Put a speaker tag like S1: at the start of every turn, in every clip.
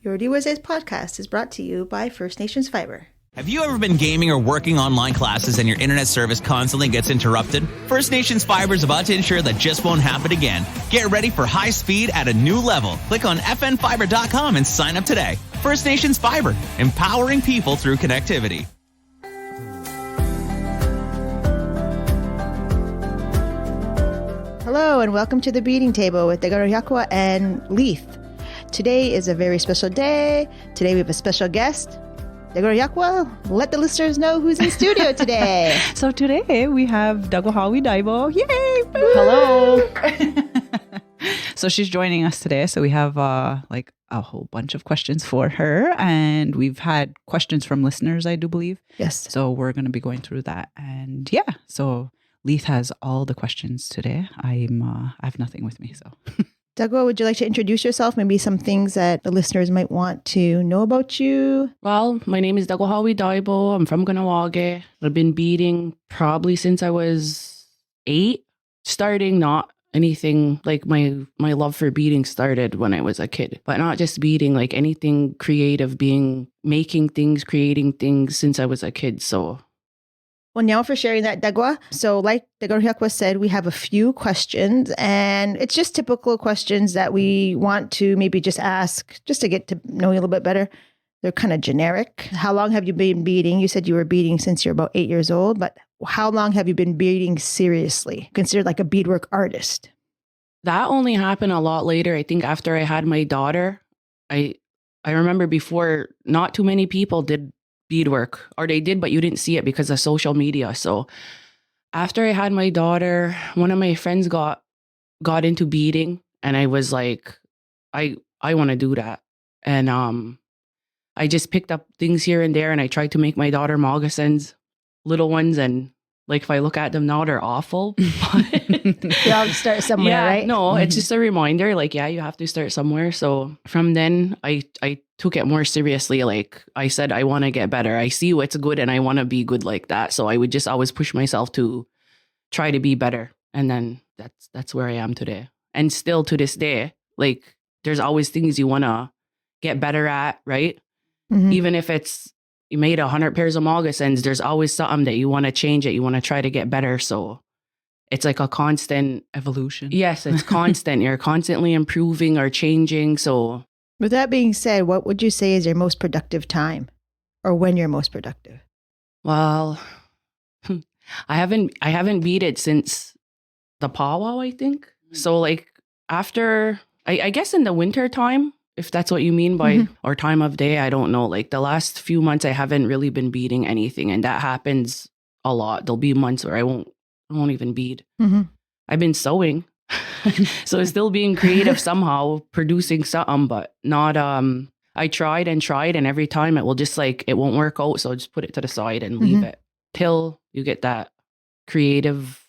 S1: Iorì Wase's podcast is brought to you by First Nations Fiber.
S2: Have you ever been gaming or working online classes and your internet service constantly gets interrupted? First Nations Fiber is about to ensure that just won't happen again. Get ready for high speed at a new level. Click on fnfiber.com and sign up today. First Nations Fiber, empowering people through connectivity.
S1: Hello and welcome to the Beading Table with Takwenhawi and Leith. Today is a very special day. Today we have a special guest. Takwenhawi, let the listeners know who's in studio today.
S3: So today we have Takwenhawi Diabo. Yay!
S1: Hello.
S3: So she's joining us today. So we have a whole bunch of questions for her, and we've had questions from listeners, I do believe.
S1: Yes.
S3: So we're going to be going through that, and so Leith has all the questions today. I have nothing with me, so.
S1: Takwenhawi, would you like to introduce yourself? Maybe some things that the listeners might want to know about you.
S4: Well, my name is Takwenhawi Diabo. I'm from Takwenhawi. I've been beading probably since I was 8. Starting not anything like my love for beading started when I was a kid, but not just beading, like anything creative, making things, creating things since I was a kid. So.
S1: Well, now for sharing that, Takwenhawi. So like Takwenhawi said, we have a few questions, and it's just typical questions that we want to maybe just ask just to get to know you a little bit better. They're kind of generic. How long have you been beading? You said you were beading since you're about 8 years old, but how long have you been beading seriously, considered like a beadwork artist?
S4: That only happened a lot later. I think after I had my daughter, I remember before not too many people did beadwork, or they did, but you didn't see it because of social media. So after I had my daughter, one of my friends got into beading, and I was like, I want to do that. And I just picked up things here and there, and I tried to make my daughter moccasins, little ones, and like if I look at them now, they're awful. But
S1: You all start somewhere, right?
S4: No, it's just a reminder. Like, you have to start somewhere. So from then, I took it more seriously. Like I said, I want to get better. I see what's good, and I want to be good like that. So I would just always push myself to try to be better. And then that's where I am today. And still to this day, like there's always things you want to get better at, right?
S1: Mm-hmm.
S4: Even if it's you made 100 pairs of moccasins, there's always something that you want to change it. You want to try to get better. So it's like a constant
S3: evolution.
S4: Yes, it's constant. You're constantly improving or changing. So
S1: With that being said, what would you say is your most productive time, or when you're most productive?
S4: well, I haven't beaded since the powwow, I think. So like after I guess in the winter time, if that's what you mean by or time of day, I don't know. Like the last few months I haven't really been beading anything, and that happens a lot. There'll be months where I won't even bead.
S1: Mm-hmm.
S4: I've been sewing. So still being creative somehow, producing something, but not I tried, and every time it will just it won't work out. So just put it to the side and leave it till you get that creative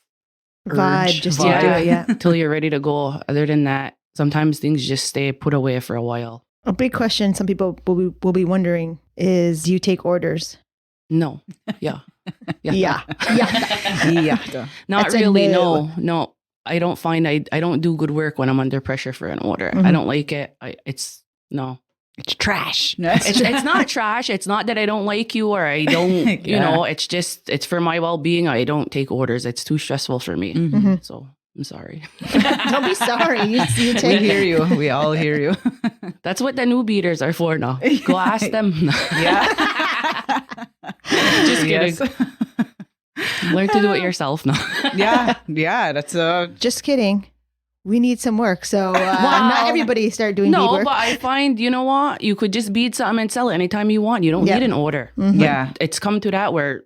S1: Vibe, just to do it, yeah.
S4: till you're ready to go. Other than that, sometimes things just stay put away for a while.
S1: A big question some people will be wondering is, do you take orders?
S4: No. Yeah.
S1: Yeah.
S4: Not
S1: That's a
S4: really.
S1: no.
S4: No. I don't find I don't do good work when I'm under pressure for an order.
S1: Mm-hmm.
S4: I don't like it. It's
S3: trash.
S4: it's not trash. It's not that I don't like you or I don't, it's for my well-being. I don't take orders. It's too stressful for me.
S3: Mm-hmm.
S4: So I'm sorry.
S1: Don't be sorry. You
S3: We
S1: take
S3: hear you. We all hear you.
S4: That's what the new beaters are for now. Go ask them.
S3: Yeah.
S4: Just kidding.
S3: Yes.
S4: Learn to do it yourself now.
S3: Yeah. That's
S1: Just kidding. We need some work. So not everybody start doing beadwork.
S4: No, but I find, you know what? You could just bead something and sell it anytime you want. You don't need an order.
S1: Mm-hmm.
S3: Yeah.
S4: It's come to that where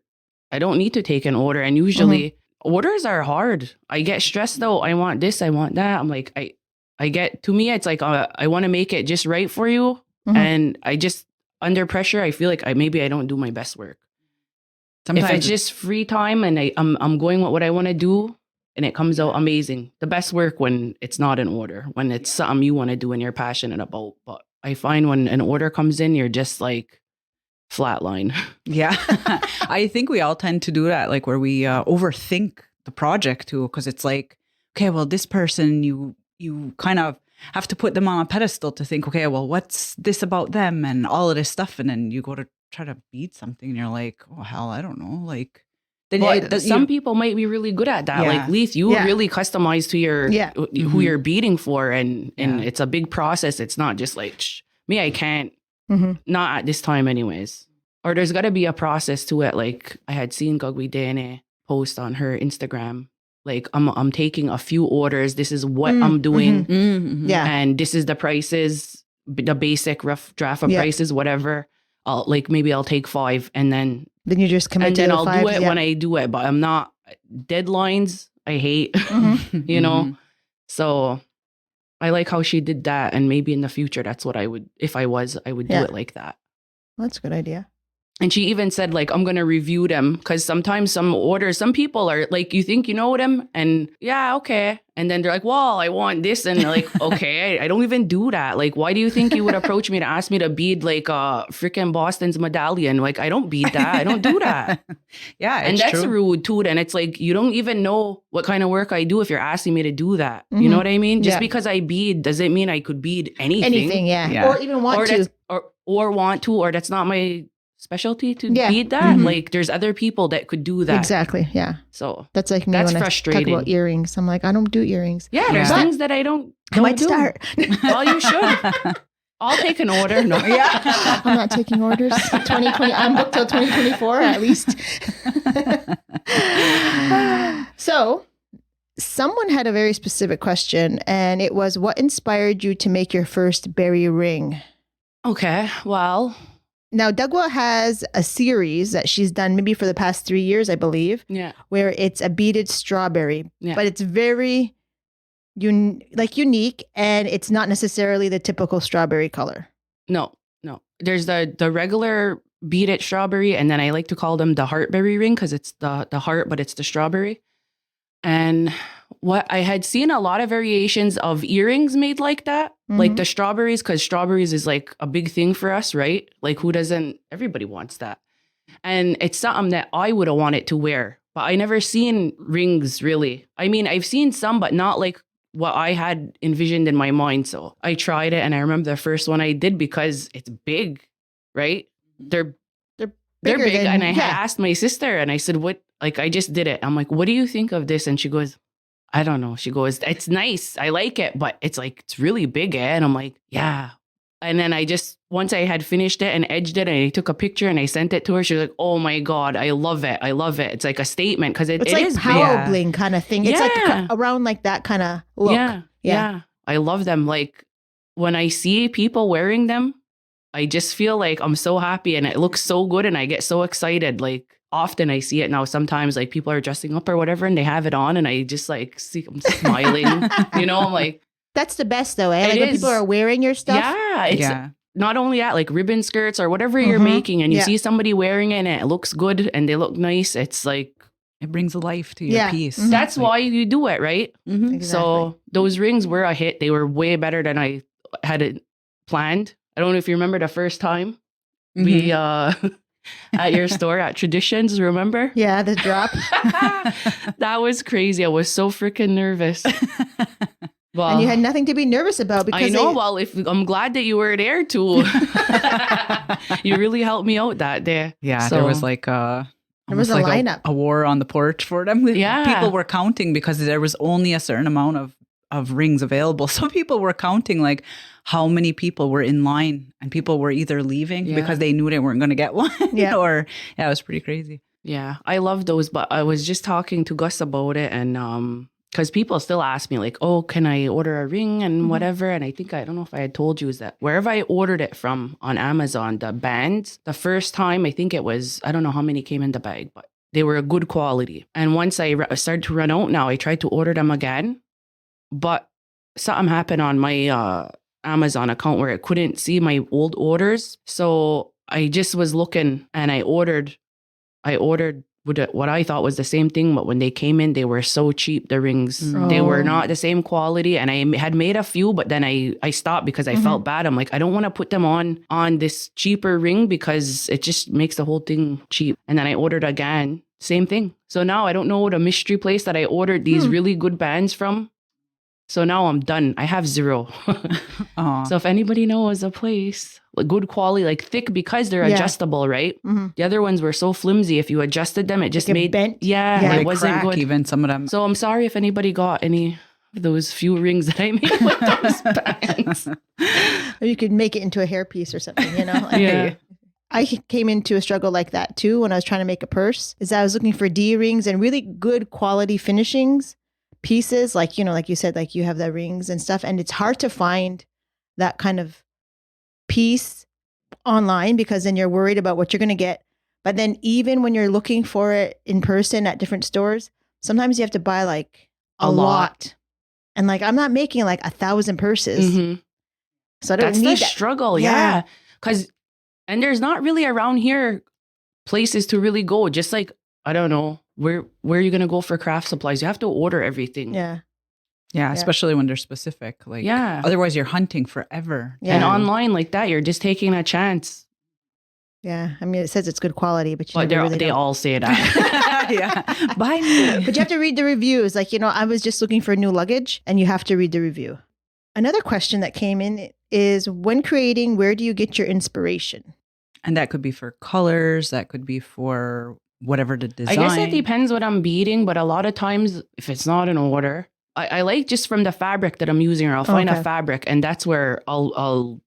S4: I don't need to take an order. And usually orders are hard. I get stressed though. I want this, I want that. I'm like, to me, it's like, I want to make it just right for you.
S1: Mm-hmm.
S4: And I just, under pressure, I feel like maybe I don't do my best work. Sometimes if it's just free time and I'm going with what I want to do and it comes out amazing. The best work when it's not an order, when it's something you want to do and you're passionate about. But I find when an order comes in, you're just like flatline.
S3: Yeah. I think we all tend to do that, like where we overthink the project too, because it's like, okay, well, this person, you kind of have to put them on a pedestal to think, okay, well, what's this about them and all of this stuff, and then you go to try to bead something, and you're like, oh hell, I don't know, like. Then
S4: some people might be really good at that.
S3: Yeah.
S4: Like Leith, you really customize to your who you're beading for, and it's a big process. It's not just like me. I can't. Not at this time, anyways. Or there's got to be a process to it. Like I had seen Gagwi Dene post on her Instagram. Like I'm taking a few orders. This is what I'm doing.
S1: Yeah,
S4: and this is the prices, the basic rough draft of prices, whatever. Maybe I'll take 5, and then
S1: you just commit
S4: and
S1: to
S4: then
S1: the
S4: I'll
S1: 5.
S4: do it when I do it. But I'm not deadlines. I hate, you know. So I like how she did that, and maybe in the future that's what I would, if I would do it like that.
S1: Well, that's a good idea.
S4: And she even said, like, I'm going to review them, because sometimes some orders, some people are like, you think you know them, and yeah, okay. And then they're like, well, I want this. And they're like, okay, I don't even do that. Like, why do you think you would approach me to ask me to bead like freaking Boston's medallion? Like, I don't bead that. I don't do that.
S3: Yeah,
S4: and that's
S3: true.
S4: rude too. And it's like, you don't even know what kind of work I do if you're asking me to do that. You know what I mean? Just because I bead doesn't mean I could bead anything.
S1: Anything, yeah. Or even want to.
S4: Or want to, or that's not my specialty to bead that. Like there's other people that could do that.
S1: Exactly. Yeah.
S4: So
S1: that's like me
S4: that's
S1: when
S4: frustrating.
S1: I talk about earrings. I'm like, I don't do earrings.
S4: Yeah, there's things that I don't
S1: might
S4: do.
S1: start.
S4: Well, you should. I'll take an order. No.
S1: Yeah. I'm not taking orders. 2020. I'm booked till 2024 at least. So someone had a very specific question, and it was, what inspired you to make your first berry ring?
S4: Okay. Well,
S1: now, Dagwa has a series that she's done maybe for the past 3 years, I believe.
S4: Yeah.
S1: Where it's a beaded strawberry.
S4: Yeah.
S1: But it's very unique, and it's not necessarily the typical strawberry color.
S4: No. There's the regular beaded strawberry, and then I like to call them the heartberry ring, because it's the heart, but it's the strawberry. And what I had seen a lot of variations of earrings made like that, like the strawberries, because strawberries is like a big thing for us, right? Like everybody wants that. And it's something that I would have wanted to wear, but I never seen rings really. I mean, I've seen some, but not like what I had envisioned in my mind. So I tried it, and I remember the first one I did, because it's big, right? They're big. And I asked my sister, and I said, what? Like, I just did it. I'm like, what do you think of this? And she goes, I don't know. She goes, it's nice. I like it, but it's like, it's really big, eh? And I'm like, yeah. And then once I had finished it and edged it, and I took a picture and I sent it to her, she was like, oh my God, I love it. I love it. It's like a statement, because it's
S1: like
S4: is
S1: power bling kind of thing. It's
S4: like
S1: around like that kind of look.
S4: Yeah. I love them. Like when I see people wearing them, I just feel like I'm so happy, and it looks so good, and I get so excited. Like often I see it now. Sometimes like people are dressing up or whatever, and they have it on, and I just like see them smiling. I'm like,
S1: that's the best though, eh? Like when people are wearing your stuff.
S4: Yeah, it's not only that, like ribbon skirts or whatever you're making, and you see somebody wearing it and it looks good and they look nice. It's like,
S3: it brings a life to your piece.
S4: That's why you do it, right?
S1: Exactly.
S4: So those rings were a hit. They were way better than I had it planned. I don't know if you remember the first time we at your store at Traditions, remember?
S1: Yeah, the drop.
S4: That was crazy. I was so freaking nervous. Well,
S1: and you had nothing to be nervous about, because
S4: I know. Well, I'm glad that you were there too. You really helped me out that day.
S3: Yeah, there was like
S1: there was a lineup,
S3: a war on the porch for them.
S4: Yeah,
S3: people were counting, because there was only a certain amount of rings available. So people were counting like how many people were in line, and people were either leaving because they knew they weren't going to get one. Or it was pretty crazy.
S4: Yeah, I love those. But I was just talking to Gus about it, and because people still ask me like, oh, can I order a ring and whatever? And I don't know if I had told you, is that wherever I ordered it from on Amazon, the bands, the first time, I think it was, I don't know how many came in the bag, but they were a good quality. And once I started to run out now, I tried to order them again, but something happened on my Amazon account where I couldn't see my old orders. So I just was looking, and I ordered what I thought was the same thing, but when they came in, they were so cheap. The rings, they were not the same quality. And I had made a few, but then I stopped because I felt bad. I'm like, I don't want to put them on this cheaper ring, because it just makes the whole thing cheap. And then I ordered again, same thing. So now I don't know the mystery place that I ordered these really good bands from. So now I'm done. I have 0. So if anybody knows a place, like good quality, like thick, because they're adjustable, right? The other ones were so flimsy. If you adjusted them, it just made
S1: bent.
S4: Yeah, it wasn't
S3: crack,
S4: good.
S3: Even some of them.
S4: So I'm sorry if anybody got any of those few rings that I made with those bands.
S1: Or you could make it into a hairpiece or something, you know?
S4: Yeah.
S1: I came into a struggle like that too when I was trying to make a purse. Is I was looking for D rings and really good quality finishings pieces, like, you know, like you said, like you have the rings and stuff, and it's hard to find that kind of piece online because then you're worried about what you're going to get. But then even when you're looking for it in person at different stores, sometimes you have to buy like a lot. And like, I'm not making like 1,000 purses. So I don't need
S4: the
S1: that
S4: struggle. Yeah. And there's not really around here places to really go. Just like, I don't know, where are you going to go for craft supplies? You have to order everything.
S3: Yeah, especially when they're specific. Like, otherwise you're hunting forever.
S4: And online like that, you're just taking a chance.
S1: Yeah, I mean, it says it's good quality, but
S4: they all say that.
S3: Buy me.
S1: But you have to read the reviews. Like, you know, I was just looking for new luggage, and you have to read the review. Another question that came in is, when creating, where do you get your inspiration?
S3: And that could be for colors. That could be for whatever the design.
S4: I guess it depends what I'm beading, but a lot of times, if it's not in order, I like just from the fabric that I'm using, or I'll find a fabric, and that's where I'll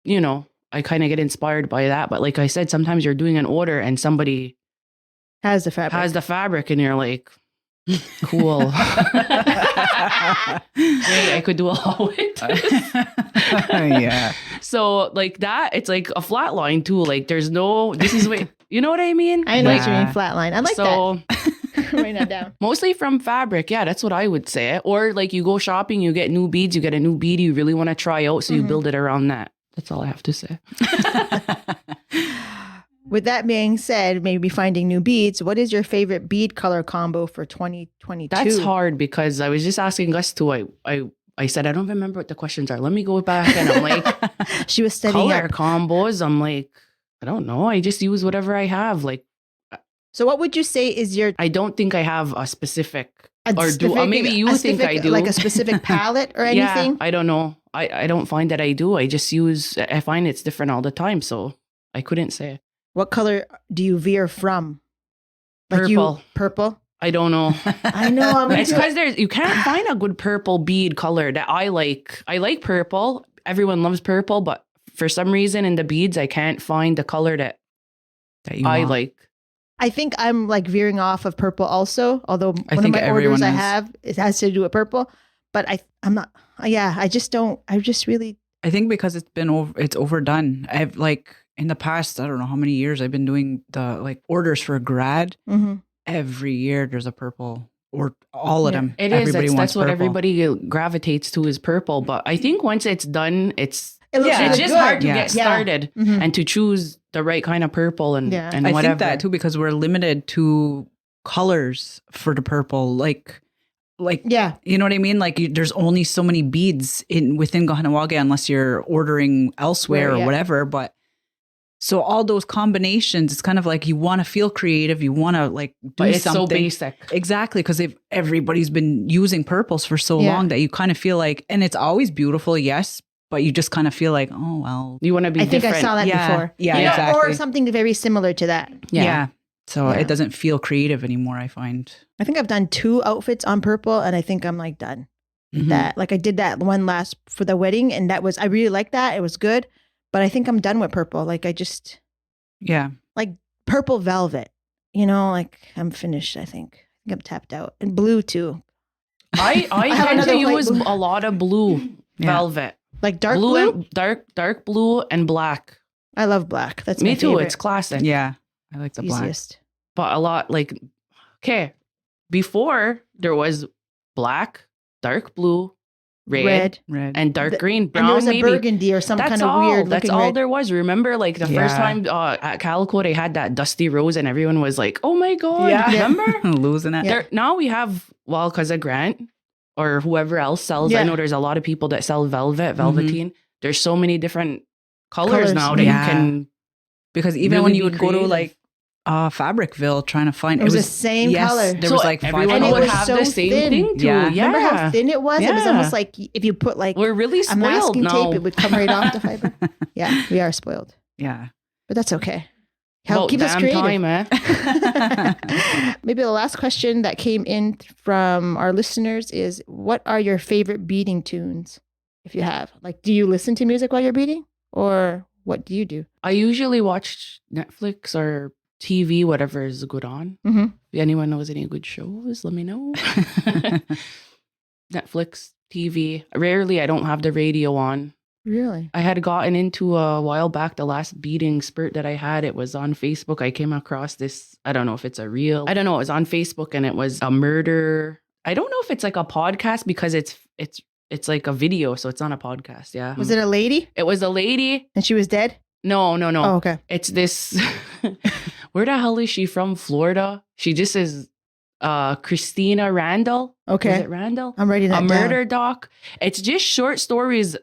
S4: you know, I kind of get inspired by that. But like I said, sometimes you're doing an order and somebody
S1: has the fabric,
S4: and you're like, cool. Hey, I could do a lot with this.
S3: Yeah.
S4: So like that, it's like a flat line too. Like there's no, this is what, you know what I mean?
S1: I know what you mean, flat line. I like that. Write that down.
S4: Mostly from fabric. Yeah, that's what I would say. Or like you go shopping, you get new beads, you get a new bead you really want to try out. So you build it around that. That's all I have to say.
S1: With that being said, maybe finding new beads, what is your favorite bead color combo for 2022?
S4: That's hard because I was just asking Gus too. I said, I don't remember what the questions are. Let me go back. And I'm like,
S1: she was studying
S4: color combos. I'm like, I don't know. I just use whatever I have. Like,
S1: so what would you say is your...
S4: I don't think I have a specific, maybe you think I do.
S1: Like a specific palette or anything?
S4: Yeah, I don't know. I don't find that I do. I find it's different all the time. So I couldn't say.
S1: What color do you veer from? Like
S4: purple.
S1: Purple?
S4: I don't know.
S1: I know.
S4: It's because you can't find a good purple bead color that I like. I like purple. Everyone loves purple, but for some reason in the beads, I can't find the color that I like.
S1: I think I'm like veering off of purple also, although one of my orders I have, it has to do with purple, but I'm not, I just really. I
S3: think because it's overdone. I've like in the past, I don't know how many years I've been doing the like orders for a grad. Every year there's a purple or all of them.
S4: It is. That's what everybody gravitates to is purple. But I think once it's done, it's just hard to get started and to choose the right kind of purple and whatever.
S3: I think that too, because we're limited to colors for the purple. Like, you know what I mean? Like there's only so many beads within Takwenhawi unless you're ordering elsewhere or whatever. But so all those combinations, it's kind of like you want to feel creative. You want to like do
S4: it's
S3: something.
S4: So basic.
S3: Exactly. Because if everybody's been using purples for so long that you kind of feel like, and it's always beautiful. Yes. But you just kind of feel like, oh, well.
S4: You want to be different.
S1: I think I saw that before.
S3: Yeah, exactly.
S1: Or something very similar to that.
S3: Yeah. So it doesn't feel creative anymore, I find.
S1: I think I've done 2 outfits on purple and I think I'm like done. That like I did that one last for the wedding and that was, I really liked that. It was good. But I think I'm done with purple. Like I just.
S3: Yeah.
S1: Like purple velvet. You know, like I'm finished, I think. I'm tapped out. And blue too.
S4: I tend to use a lot of blue velvet.
S1: Like dark blue?
S4: Dark blue and black.
S1: I love black. That's
S4: me
S1: my
S4: too.
S1: favorite.
S4: It's classic.
S3: Yeah. I like the
S1: easiest.
S4: But a lot like, okay, before there was black, dark blue, red and dark green, brown,
S1: and there was a
S4: maybe.
S1: Burgundy or some kind of weird
S4: That's
S1: looking
S4: all
S1: red.
S4: there was. Remember like the first time at Calico, they had that dusty rose and everyone was like, oh my God.
S3: Yeah.
S4: Remember?
S3: Losing it.
S4: Yeah. Now we have, because of Grant or whoever else sells. I know there's a lot of people that sell velveteen. There's so many different colors now that you can.
S3: Because even
S4: really
S3: when you would go to like Fabricville trying to find.
S1: It was the same color.
S3: There
S4: So
S3: was like
S4: everyone
S3: 5
S1: and it
S4: would
S1: was
S4: have
S1: so
S4: the same
S1: thin.
S4: thing too.
S3: Yeah.
S4: Yeah.
S1: Remember how thin it was? It was
S4: Yeah.
S1: almost like if you put like
S4: We're really
S1: a
S4: spoiled
S1: masking
S4: now.
S1: tape, it would come right off the fiber. Yeah, we are spoiled.
S3: Yeah.
S1: But that's okay.
S4: About
S1: Keep us
S4: damn
S1: creative.
S4: time, eh?
S1: Maybe the last question that came in from our listeners is, what are your favorite beading tunes? If you have, like, do you listen to music while you're beading, or what do you do?
S4: I usually watch Netflix or TV, whatever is good on.
S1: Mm-hmm.
S4: If anyone knows any good shows, let me know. Netflix, TV. Rarely, I don't have the radio on.
S1: Really?
S4: I had gotten into a while back, the last beading spurt that I had, it was on Facebook. I came across this, I don't know if it's a real, I don't know, it was on Facebook and it was a murder. I don't know if it's like a podcast because it's like a video, so it's not a podcast. Yeah.
S1: Was it a lady?
S4: It was a lady.
S1: And she was dead?
S4: No.
S1: Oh, okay.
S4: It's this, where the hell is she from? Florida? She just is Christina Randall.
S1: Okay.
S4: Is it Randall?
S1: I'm writing that
S4: A
S1: down.
S4: murder doc. It's just short stories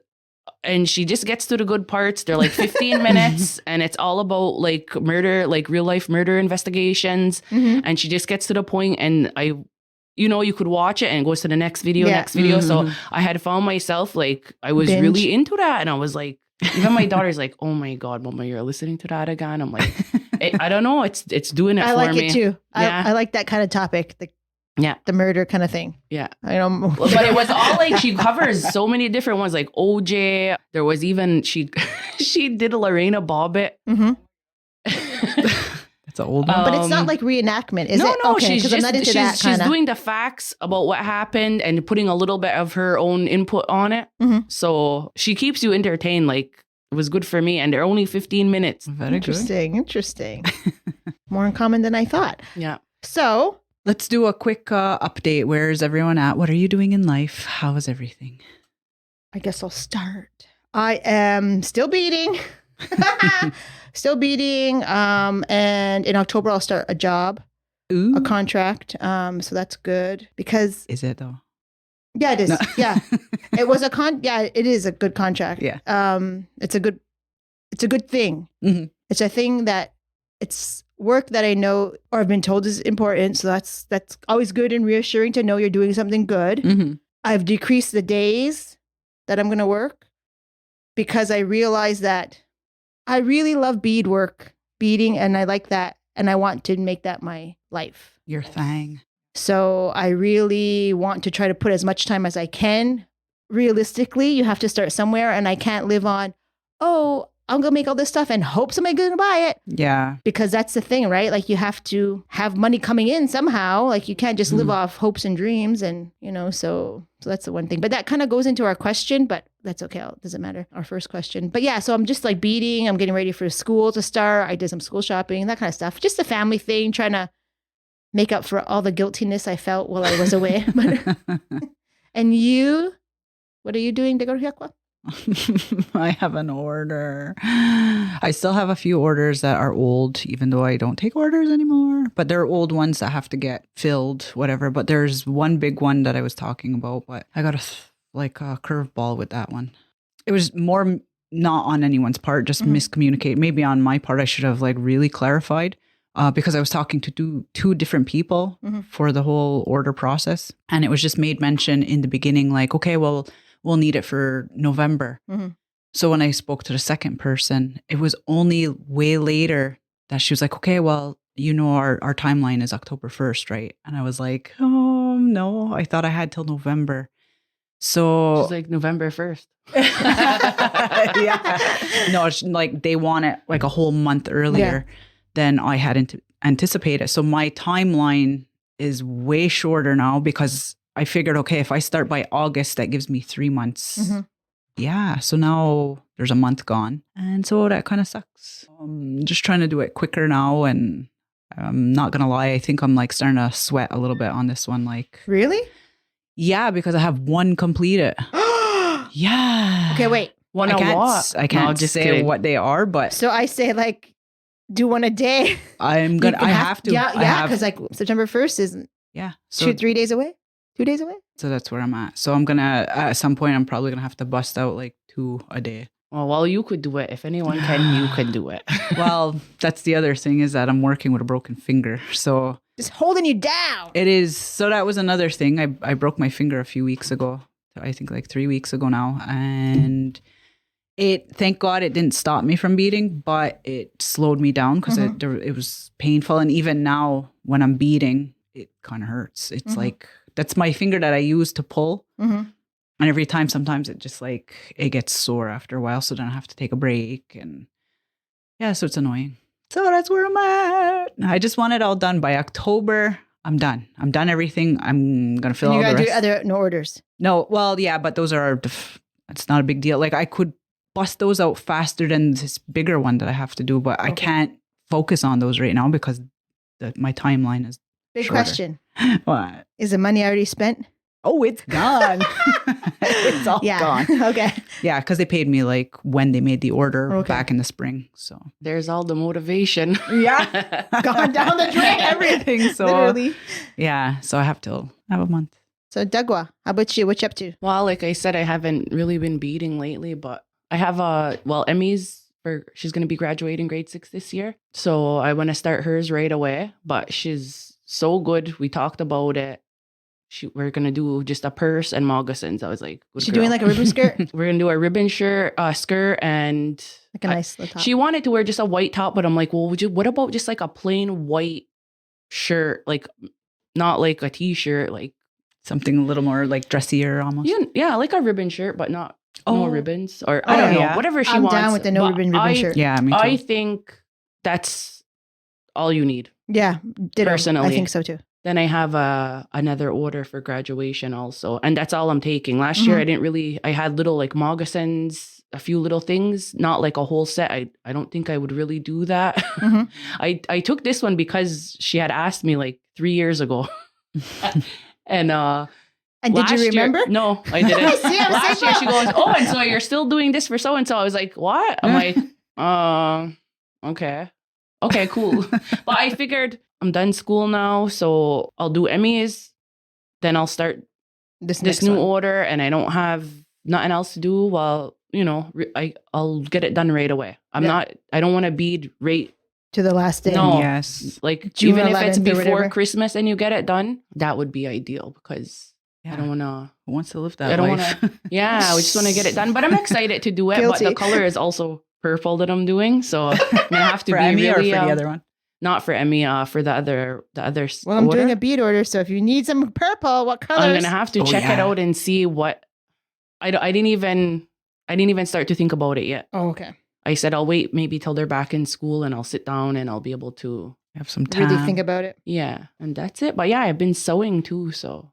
S4: and she just gets to the good parts. They're like 15 minutes and it's all about like murder, like real life murder investigations.
S1: Mhm.
S4: And she just gets to the point and you could watch it and it goes to the next video,
S1: Yeah.
S4: So I had found myself like, I was
S1: Binge.
S4: really into that. And I was like, even my daughter's like, oh my God, Mama, you're listening to that again. I'm like, I don't know. It's doing it
S1: I
S4: for
S1: like
S4: me.
S1: it too.
S4: Yeah.
S1: I like that kind of topic, the murder kind of thing.
S4: Yeah.
S1: I know.
S4: But it was all like, she covers so many different ones, like OJ. There was even, she did Lorena Bobbitt.
S1: Mm-hmm.
S3: It's an old one.
S1: But it's not like reenactment, is
S4: no,
S1: it?
S4: No,
S1: Okay,
S4: she's
S1: 'cause
S4: just,
S1: I'm not into
S4: she's,
S1: that
S4: she's
S1: kind of.
S4: doing the facts about what happened and putting a little bit of her own input on it.
S1: Mhm.
S4: So she keeps you entertained. Like, it was good for me. And they're only 15 minutes.
S3: Very good.
S1: Interesting. More in common than I thought.
S4: Yeah.
S1: So,
S3: Let's do a quick update. Where's everyone at? What are you doing in life? How is everything?
S1: I guess I'll start. I am still beading. Still beading. And in October, I'll start a job,
S3: Ooh.
S1: a contract. So that's good because,
S3: Is it though?
S1: yeah, it is.
S3: No.
S1: Yeah. It was it is a good contract.
S3: Yeah.
S1: It's a good thing.
S3: Mhm.
S1: It's a thing that it's work that I know or I've been told is important. So that's always good and reassuring to know you're doing something good.
S3: Mm-hmm.
S1: I've decreased the days that I'm going to work because I realize that I really love beading, and I like that. And I want to make that my life.
S3: Your thing.
S1: So I really want to try to put as much time as I can. Realistically, you have to start somewhere, and I can't live on, I'm going to make all this stuff and hope somebody's going to buy it.
S3: Yeah.
S1: Because that's the thing, right? Like, you have to have money coming in somehow. Like, you can't just live off hopes and dreams. And, so that's the one thing. But that kind of goes into our question, but that's okay. It doesn't matter. Our first question. But yeah, so I'm just like beading. I'm getting ready for school to start. I did some school shopping, that kind of stuff. Just a family thing, trying to make up for all the guiltiness I felt while I was away. And you, what are you doing, Takwenhawi?
S3: I have an order. I still have a few orders that are old, even though I don't take orders anymore. But they're old ones that have to get filled, whatever. But there's one big one that I was talking about, but I got a curveball with that one. It was more not on anyone's part, just miscommunicate. Maybe on my part, I should have really clarified. Because I was talking to two different people for the whole order process. And it was just made mention in the beginning, like, okay, well, we'll need it for November. Mm-hmm. So when I spoke to the second person, it was only way later that she was like, okay, well, our timeline is October 1st, right? And I was like, oh, no, I thought I had till November. So
S4: She's like, November 1st.
S3: Yeah. No, it's like they want it like a whole month earlier than I had anticipated. So my timeline is way shorter now because I figured, okay, if I start by August, that gives me 3 months. Mm-hmm. Yeah. So now there's a month gone. And so that kind of sucks. I'm just trying to do it quicker now. And I'm not going to lie. I think I'm starting to sweat a little bit on this one.
S1: Really?
S3: Yeah, because I have one completed. Yeah.
S1: Okay, wait.
S3: I can't just say what they are, but.
S1: So I say do one a day.
S3: I have to.
S1: Yeah, because September 1st isn't.
S3: Yeah. So
S1: 3 days away? 2 days away?
S3: So that's where I'm at. So I'm going to, at some point, I'm probably going to have to bust out 2 a day.
S4: Well, you could do it. If anyone can, you can do it.
S3: Well, that's the other thing is that I'm working with a broken finger. So
S1: Just holding you down.
S3: it is. So that was another thing. I broke my finger a few weeks ago. I think like 3 weeks ago now. And thank God it didn't stop me from beading, but it slowed me down because it was painful. And even now when I'm beading, it kind of hurts. It's like, that's my finger that I use to pull. And every time, sometimes it just like, it gets sore after a while. So then I have to take a break. And yeah, so it's annoying. So that's where I'm at. I just want it all done by October. I'm done. I'm done everything. I'm going to fill all the rest.
S1: You got to do no orders.
S3: No, well, yeah, but those are, it's not a big deal. Like I could bust those out faster than this bigger one that I have to do, but I can't focus on those right now because my timeline is
S1: Big
S3: shorter.
S1: question.
S3: What?
S1: Is the money already spent?
S3: Oh, it's gone. It's all gone.
S1: Okay.
S3: Yeah, because they paid me like when they made the order back in the spring. So
S4: There's all the motivation.
S3: yeah,
S1: Gone down the drain.
S3: everything. So
S1: Literally.
S3: yeah, so I have to have a month.
S1: So Dagwa, how about you? What you up to?
S4: Well, like I said, I haven't really been beading lately, but I have Emmy's she's going to be graduating grade 6 this year. So I want to start hers right away, but she's so good. We talked about it. We're going to do just a purse and moccasins. I was like, good
S1: She
S4: girl.
S1: doing like a ribbon skirt?
S4: We're going to do a ribbon skirt and
S1: Like a nice little top.
S4: she wanted to wear just a white top, but I'm like, well, what about just like a plain white shirt? Like not like a t-shirt, like
S3: Something a little more like dressier almost.
S4: yeah, like a ribbon shirt, but not no ribbons or I
S3: Oh,
S4: don't know,
S3: yeah.
S4: whatever she
S1: I'm
S4: wants.
S1: down with the no
S4: But
S1: ribbon shirt.
S3: Yeah, me too.
S4: I think that's all you need.
S1: Yeah, ditto.
S4: Personally.
S1: I think so too.
S4: Then I have another order for graduation also, and that's all I'm taking. Last year I had little like moccasins, a few little things, not like a whole set. I don't think I would really do that. I took this one because she had asked me like 3 years ago. And
S1: did you remember?
S4: No, I didn't.
S1: See, I'm
S4: Last
S1: saying
S4: year she goes, oh, and so you're still doing this for so-and-so. I was like, what? I'm like, okay, cool. But I figured I'm done school now, so I'll do Emmy's, then I'll start this new order, and I don't have nothing else to do. Well, I'll get it done right away. I don't want to bead right
S1: to the last day.
S4: No,
S3: Yes.
S4: like
S1: June
S4: even if it's
S1: 11th or
S4: before
S1: whatever.
S4: Christmas and you get it done, that would be ideal because I don't want to.
S3: Who wants to live that
S4: I don't
S3: life?
S4: want to. Yeah, we just want to get it done. But I'm excited to do it.
S1: Guilty.
S4: But the color is also purple that I'm doing, so I'm gonna have to
S3: For
S4: be
S3: Emmy
S4: really
S3: or for the other one?
S4: not for Emmy. For the other.
S1: Well, I'm
S4: order.
S1: doing a bead order, so if you need some purple, what colors?
S4: I'm gonna have to check it out and see what. I didn't even start to think about it yet.
S1: Oh, okay.
S4: I said I'll wait maybe till they're back in school and I'll sit down and I'll be able to
S3: Have some time.
S1: Really think about it.
S4: yeah, and that's it. But yeah, I've been sewing too, so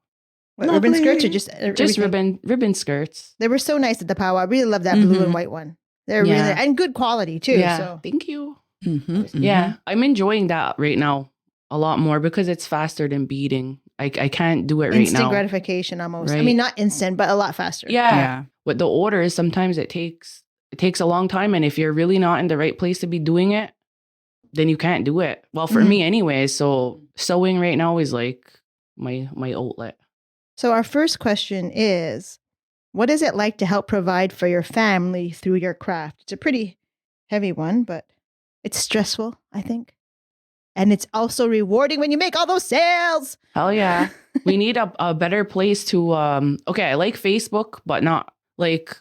S1: What, ribbon skirts or just everything?
S4: ribbon skirts.
S1: They were so nice at the powwow. I really love that blue and white one. They're
S4: Yeah.
S1: really and good quality too.
S4: Yeah,
S1: So
S4: thank you.
S3: Mm-hmm,
S4: Yeah, I'm enjoying that right now a lot more because it's faster than beading. I can't do it right
S1: instant
S4: now.
S1: gratification almost. I
S4: Right.
S1: mean, not instant, but a lot faster.
S4: Yeah. With the orders, sometimes it takes a long time, and if you're really not in the right place to be doing it, then you can't do it. Well, for me anyway. So sewing right now is like my outlet.
S1: So our first question is, what is it like to help provide for your family through your craft? It's a pretty heavy one, but it's stressful, I think. And it's also rewarding when you make all those sales.
S4: Hell yeah. We need a better place to okay, I like Facebook, but not like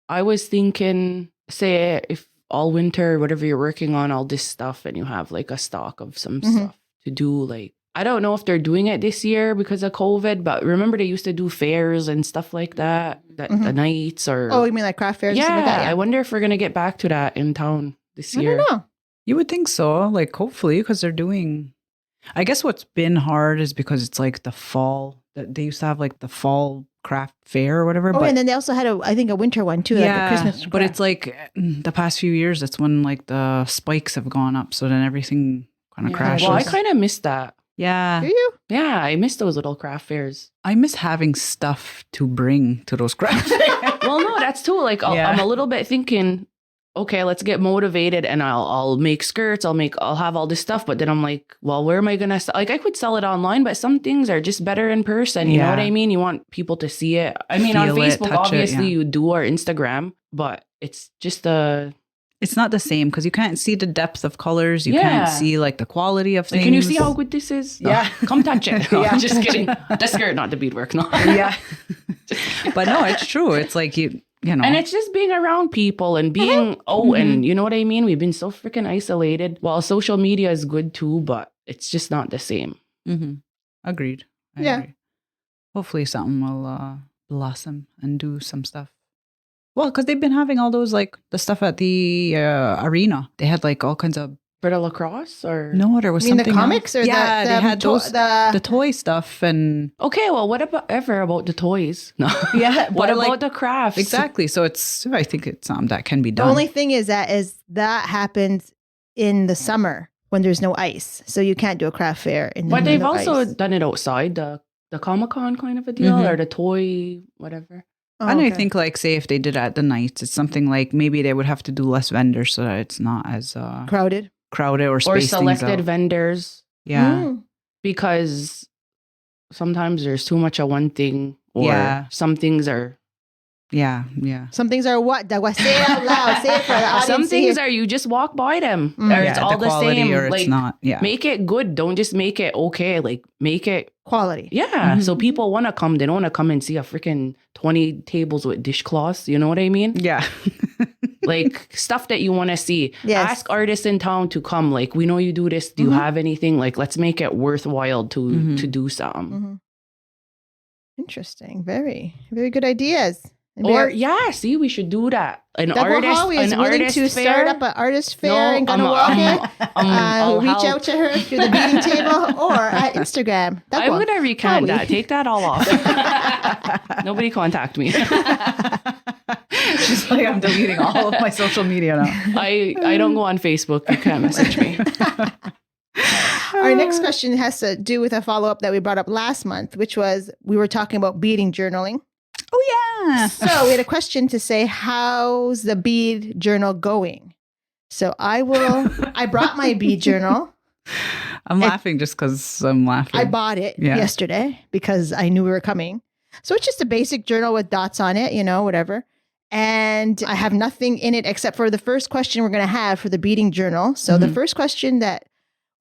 S4: I was thinking, say if all winter, whatever you're working on, all this stuff, and you have like a stock of some stuff to do. Like, I don't know if they're doing it this year because of COVID, but remember they used to do fairs and stuff like that, the nights or.
S1: Oh, you mean like craft fairs?
S4: yeah,
S1: And stuff like that?
S4: I wonder if we're going to get back to that in town this
S1: I
S4: year.
S1: don't know.
S3: You would think so, like hopefully, because they're doing. I guess what's been hard is because it's like the fall. That they used to have like the fall craft fair or whatever.
S1: Oh,
S3: but
S1: and then they also had I think a winter one too, like a Christmas.
S3: but it's like the past few years, that's when like the spikes have gone up. So then everything kind of crashes.
S4: Well, I kind of missed that.
S3: Yeah.
S1: Do you?
S4: Yeah, I miss those little craft fairs.
S3: I miss having stuff to bring to those craft fairs.
S4: Well, no, that's too. Like, I'm a little bit thinking, okay, let's get motivated, and I'll make skirts. I'll have all this stuff, but then I'm like, well, where am I gonna sell? Like, I could sell it online, but some things are just better in person. You know what I mean? You want people to see it. I mean, on
S3: Feel it,
S4: Facebook,
S3: touch it,
S4: obviously
S3: yeah.
S4: you do, or Instagram, but it's just a...
S3: It's not the same because you can't see the depth of colors. You can't see like the quality of things.
S4: Can you see how good this is?
S3: Yeah.
S4: Come touch it. No, just kidding. The skirt, not the beadwork. No.
S3: Yeah. But no, it's true. It's like you know.
S4: And it's just being around people and being, and you know what I mean? We've been so freaking isolated. While social media is good too, but it's just not the same.
S3: Mm-hmm. Agreed. I agree. Hopefully something will blossom and do some stuff. Well, because they've been having all those, like, the stuff at the arena. They had, like, all kinds of...
S4: For the lacrosse or...
S3: No, there was something
S1: the comics
S3: else.
S1: or
S3: they had the toy stuff and...
S4: Okay, well, what about the toys? No.
S1: Yeah.
S4: What about the crafts?
S3: Exactly. So I think it's something that can be done.
S1: The only thing is that happens in the summer when there's no ice. So you can't do a craft fair in the
S4: But they've also
S1: ice.
S4: done it outside, the Comic-Con kind of a deal or the toy, whatever.
S1: Oh,
S3: and
S1: okay.
S3: I think, like, say if they did it at the nights, it's something like maybe they would have to do less vendors so that it's not as
S1: crowded
S3: or spaced
S4: selected vendors.
S3: Yeah.
S1: Mm.
S4: Because sometimes there's too much of one thing or some things are...
S3: Yeah.
S1: Some things are what? Dagwa, say it out loud. Say it for the audience.
S4: Some things are you just walk by them. Or it's all the
S3: quality
S4: same.
S3: Or
S4: like,
S3: it's not. Yeah.
S4: Make it good. Don't just make it okay. Like, make it...
S1: quality.
S4: Yeah. So people want to come. They don't want to come and see a freaking 20 tables with dishcloths. You know what I mean?
S3: Yeah.
S4: Like, stuff that you want to see.
S1: Yes.
S4: Ask artists in town to come. Like, we know you do this. Do you have anything? Like, let's make it worthwhile to do something.
S1: Mm-hmm. Interesting. Very, very good ideas.
S4: Or see, we should do that. An artist
S1: willing to
S4: fair?
S1: start up an artist fair and gonna walk it. Reach out to her through the Beading table or at Instagram.
S4: I'm gonna recant that. Take that all off. Nobody contact me.
S3: She's like, I'm deleting all of my social media now.
S4: I don't go on Facebook. You can't message me.
S1: Our next question has to do with a follow-up that we brought up last month, which was we were talking about beading journaling.
S3: Oh, yeah.
S1: So we had a question to say, how's the bead journal going? So I brought my bead journal.
S3: I'm laughing just because I'm laughing.
S1: I bought it yesterday because I knew we were coming. So it's just a basic journal with dots on it, whatever. And I have nothing in it except for the first question we're going to have for the beading journal. So the first question that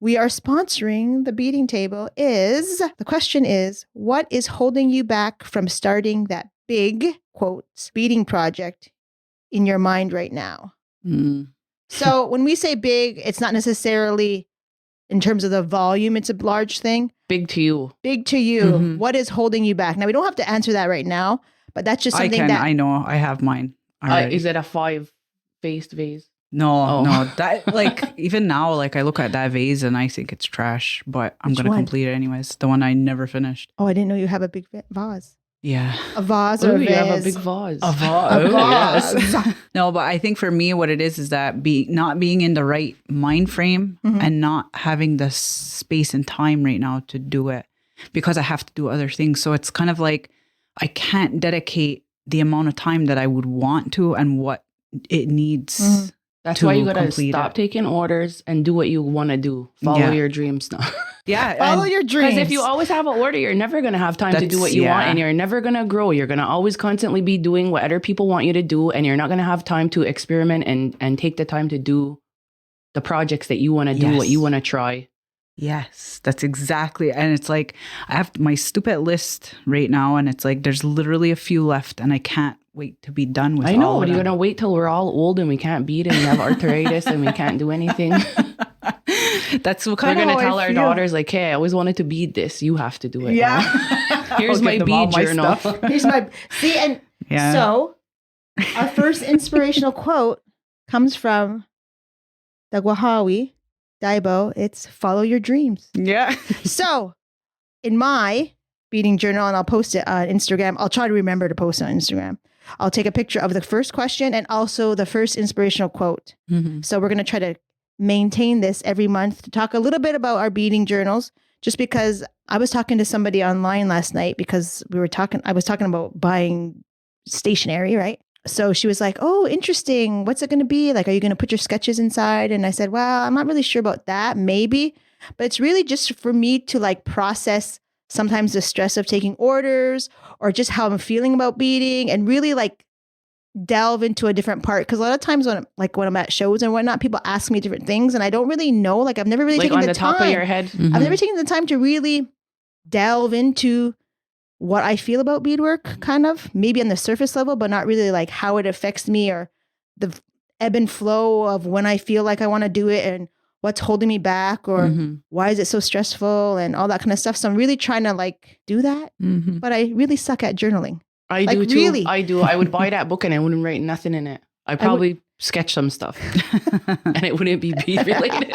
S1: we are sponsoring the beading table the question is, what is holding you back from starting that big, quotes, beading project in your mind right now? So when we say big, it's not necessarily in terms of the volume, it's a large thing.
S4: Big to you.
S1: Big to you. What is holding you back? Now, we don't have to answer that right now, but that's just something
S3: I know. I have mine.
S4: Is it a 5-faced vase?
S3: No. That, like, even now, like, I look at that vase and I think it's trash, but I'm going to complete it anyways. The one I never finished.
S1: Oh, I didn't know you have a big vase.
S3: Yeah.
S1: A vase or a vase?
S4: You have a big vase.
S3: A vase. Yes. No, but I think for me, what it is that not being in the right mind frame and not having the space and time right now to do it because I have to do other things. So it's kind of like I can't dedicate the amount of time that I would want to and what it needs.
S4: That's why you gotta stop taking orders and do what you want to do. Follow your dreams now.
S3: Yeah.
S1: Follow your dreams.
S4: Because if you always have an order, you're never going to have time to do what you want and you're never going to grow. You're going to always constantly be doing what other people want you to do and you're not going to have time to experiment and take the time to do the projects that you want to do, what you want to try.
S3: Yes, that's exactly. And it's like, I have my stupid list right now and it's like, there's literally a few left and I can't wait to be done with it.
S4: I know, but you're going to wait till we're all old and we can't bead and we have arthritis and we can't do anything.
S3: That's what kind
S4: we're
S3: of
S4: going to tell our daughters, like, hey, I always wanted to bead this. You have to do it.
S3: Yeah.
S4: Here's my bead journal.
S1: Here's my, see, and so our first inspirational quote comes from Takwenhawi Diabo. It's follow your dreams.
S3: Yeah.
S1: So in my beading journal, and I'll post it on Instagram. I'll try to remember to post it on Instagram. I'll take a picture of the first question and also the first inspirational quote. So we're going to try to maintain this every month to talk a little bit about our beading journals, just because I was talking to somebody online last night because I was talking about buying stationery, right? So she was like, oh, interesting. What's it going to be? Like, are you going to put your sketches inside? And I said, well, I'm not really sure about that. Maybe, but it's really just for me to like process sometimes the stress of taking orders or just how I'm feeling about beading and really like delve into a different part. Because a lot of times when I'm at shows and whatnot, people ask me different things and I don't really know. Like I've never really
S4: Like
S1: taken
S4: on
S1: the
S4: the top
S1: time.
S4: of your head.
S3: Mm-hmm.
S1: I've never taken the time to really delve into what I feel about beadwork, kind of maybe on the surface level, but not really like how it affects me or the ebb and flow of when I feel like I want to do it and what's holding me back or
S3: Mm-hmm.
S1: why is it so stressful and all that kind of stuff. So I'm really trying to like do that,
S3: Mm-hmm.
S1: but I really suck at journaling.
S4: I
S1: Like,
S4: do too.
S1: really?
S4: I do. I would buy that book and I wouldn't write nothing in it. I probably sketch some stuff and it wouldn't be bead related.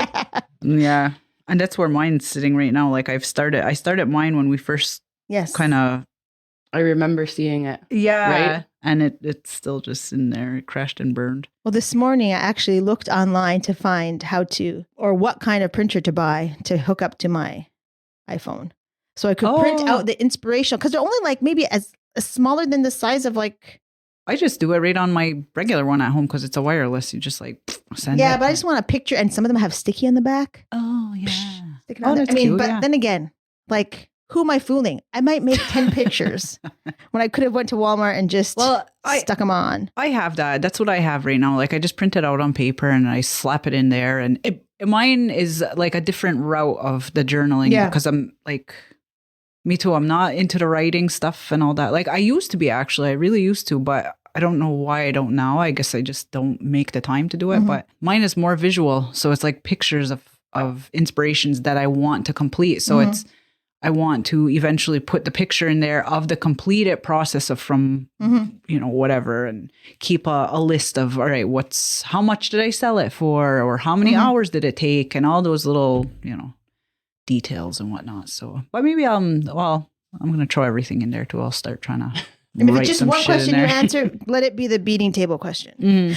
S3: Yeah. And that's where mine's sitting right now. Like I started mine when we first
S1: Yes.
S3: kind of.
S4: I remember seeing it.
S3: Yeah.
S4: Right?
S3: And it's still just in there. It crashed and burned.
S1: Well, this morning I actually looked online to find how to, or what kind of printer to buy to hook up to my iPhone. So I could print out the inspirational, because they're only like maybe as smaller than the size of like.
S3: I just do it right on my regular one at home because it's a wireless. You just like send it.
S1: Yeah, but I just want a picture, and some of them have sticky on the back.
S3: Oh, yeah.
S1: Sticking
S3: Oh,
S1: on there.
S3: that's
S1: I mean,
S3: cute,
S1: but
S3: yeah.
S1: then again, like, who am I fooling? I might make 10 pictures when I could have went to Walmart and just stuck them on.
S3: I have that. That's what I have right now. Like I just print it out on paper and I slap it in there. And mine is like a different route of the journaling because I'm like, me too. I'm not into the writing stuff and all that. Like I used to be, actually. I really used to, but I don't know why I don't now. I guess I just don't make the time to do it. Mm-hmm. But mine is more visual. So it's like pictures of inspirations that I want to complete. So I want to eventually put the picture in there of the completed process of from, whatever, and keep a list of, all right, how much did I sell it for? Or how many hours did it take? And all those little, details and whatnot. So, but maybe I'm going to throw everything in there too. I'll start trying to
S1: And if
S3: write
S1: it's just
S3: some
S1: one
S3: shit
S1: question
S3: in
S1: you
S3: there.
S1: answer, let it be the beading table question.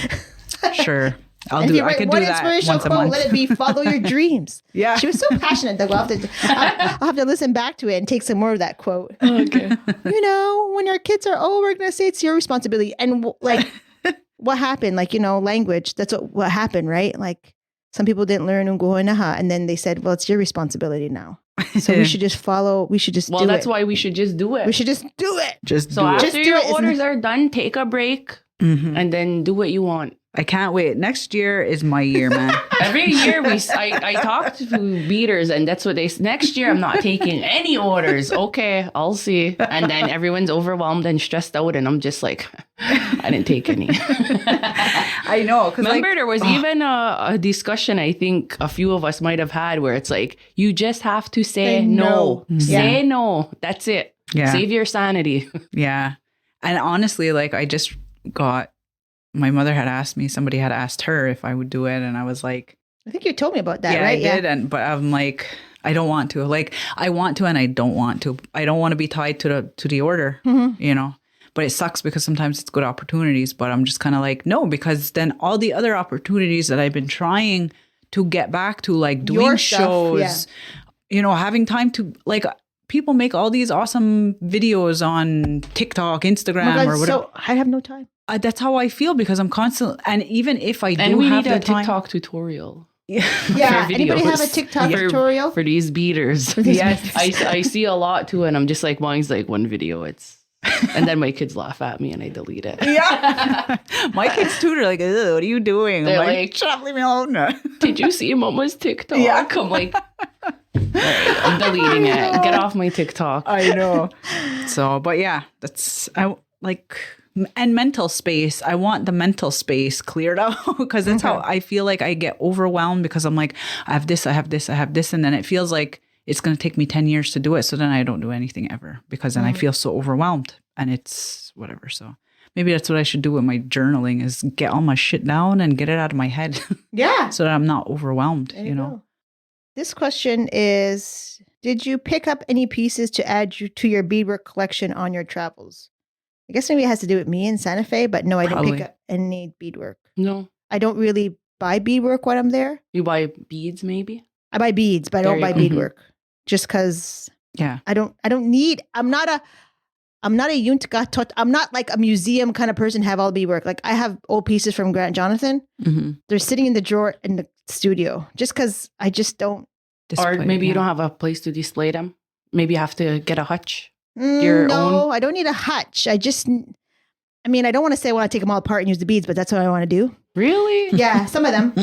S3: Sure. I
S1: And if you
S3: could
S1: write
S3: do
S1: one
S3: that
S1: inspirational
S3: once a
S1: quote,
S3: month.
S1: let it be follow your dreams.
S3: Yeah.
S1: She was so passionate that I'll have to listen back to it and take some more of that quote.
S4: Okay.
S1: When our kids are old, we're going to say it's your responsibility. And like, what happened? Like, language, that's what happened, right? Like some people didn't learn Ungoinaha, and then they said, well, it's your responsibility now. So we should just follow. We should just do it.
S4: Well, that's why we should just do it.
S1: We should just do it.
S4: So after your orders are done, take a break and then do what you want.
S3: I can't wait. Next year is my year, man.
S4: Every year I talk to beaters and that's what they say. Next year I'm not taking any orders. Okay, I'll see. And then everyone's overwhelmed and stressed out and I'm just like, I didn't take any.
S3: I know.
S4: Remember there was even a discussion I think a few of us might have had where it's like, you just have to say no. Say no. That's it.
S3: Yeah.
S4: Save your sanity.
S3: Yeah. And honestly, like I just got, my mother had asked me, somebody had asked her if I would do it. And I was like,
S1: I think you told me about that,
S3: yeah,
S1: right?
S3: I did. But I'm like, I don't want to. Like, I want to and I don't want to. I don't want to be tied to the order, But it sucks because sometimes it's good opportunities. But I'm just kind of like, no, because then all the other opportunities that I've been trying to get back to, like doing
S1: Your stuff,
S3: shows, having time to, like, people make all these awesome videos on TikTok, Instagram, or whatever.
S1: So I have no time.
S3: That's how I feel because I'm constantly, and even if I do
S4: and we
S3: have
S4: need
S3: the
S4: a
S3: time,
S4: TikTok tutorial.
S1: Yeah.
S4: For
S1: Anybody have a
S4: videos.
S1: TikTok tutorial?
S4: For these beaters.
S3: Yes.
S4: I see a lot too, and I'm just like, mine's like one video. And then my kids laugh at me and I delete it.
S3: Yeah. My kids too are like, "Ugh, what are you doing?"
S4: They're
S3: I'm
S4: like,
S3: shut up, leave me alone.
S4: did you see Mama's TikTok?
S3: Yeah.
S4: I'm like, all right, I'm deleting it. Get off my TikTok.
S3: I know. So, but yeah, and mental space. I want the mental space cleared out because that's how I feel like I get overwhelmed because I'm like, I have this. And then it feels like it's going to take me 10 years to do it. So then I don't do anything ever because then I feel so overwhelmed and it's whatever. So maybe that's what I should do with my journaling is get all my shit down and get it out of my head.
S1: Yeah.
S3: So that I'm not overwhelmed,
S1: There you go. This question is, did you pick up any pieces to add to your beadwork collection on your travels? I guess maybe it has to do with me in Santa Fe, but no, I didn't pick up any beadwork.
S4: No.
S1: I don't really buy beadwork when I'm there.
S4: You buy beads maybe?
S1: I buy beads, but I don't buy beadwork just because I don't need, I'm not a Yuntka tot. I'm not like a museum kind of person have all beadwork. Like I have old pieces from Grant Jonathan. They're sitting in the drawer in the studio just because I just don't.
S4: Or maybe you don't have a place to display them. Maybe you have to get a hutch.
S1: No, I don't need a hutch. I just, I mean, I don't want to say I want to take them all apart and use the beads, but that's what I want to do.
S4: Really?
S1: Yeah, some of them.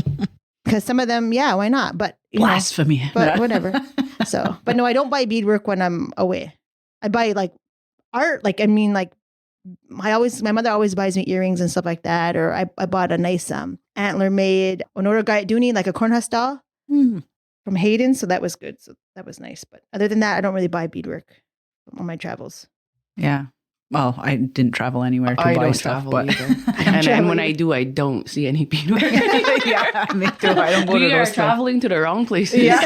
S1: Because some of them, yeah, why not? But
S3: Blasphemy.
S1: But whatever. So, but no, I don't buy beadwork when I'm away. I buy like art. Like, I mean, like my mother always buys me earrings and stuff like that. Or I bought a nice antler made Onora Gayatduni, like a cornhusk doll from Hayden. So that was good. So that was nice. But other than that, I don't really buy beadwork on my travels.
S3: Yeah. Well, I didn't travel anywhere to buy stuff, but
S4: and when I do, I don't see any beadwork.
S3: Yeah, me too. I don't go to those.
S4: We are traveling to the wrong places.
S1: Yeah.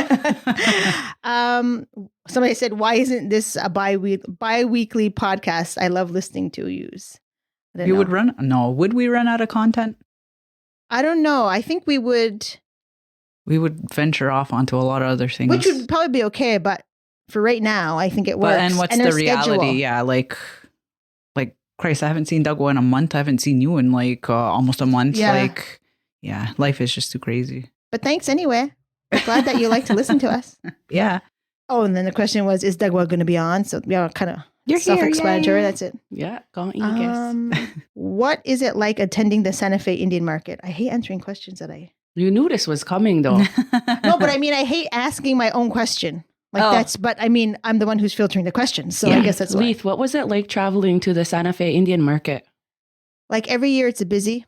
S1: Somebody said, "Why isn't this a bi-weekly podcast? I love listening to yous."
S3: You would run? No, would we run out of content?
S1: I don't know. I think we would.
S3: We would venture off onto a lot of other things,
S1: which would probably be okay. But for right now, I think it works.
S3: And what's the reality? Schedule. Yeah, like Christ, I haven't seen Doug in a month. I haven't seen you in like almost a month. Yeah. Life is just too crazy.
S1: But thanks anyway. I'm glad that you like to listen to us.
S3: Yeah.
S1: Oh, and then the question was, is Doug going to be on? So yeah, kind of self-explanatory. That's it.
S4: Yeah, can't you guess?
S1: What is it like attending the Santa Fe Indian Market? I hate answering questions that
S4: You knew this was coming though.
S1: No, but I mean, I hate asking my own question. But I mean, I'm the one who's filtering the questions. So I guess that's why.
S4: Leith, what was it like traveling to the Santa Fe Indian Market?
S1: Like every year it's busy.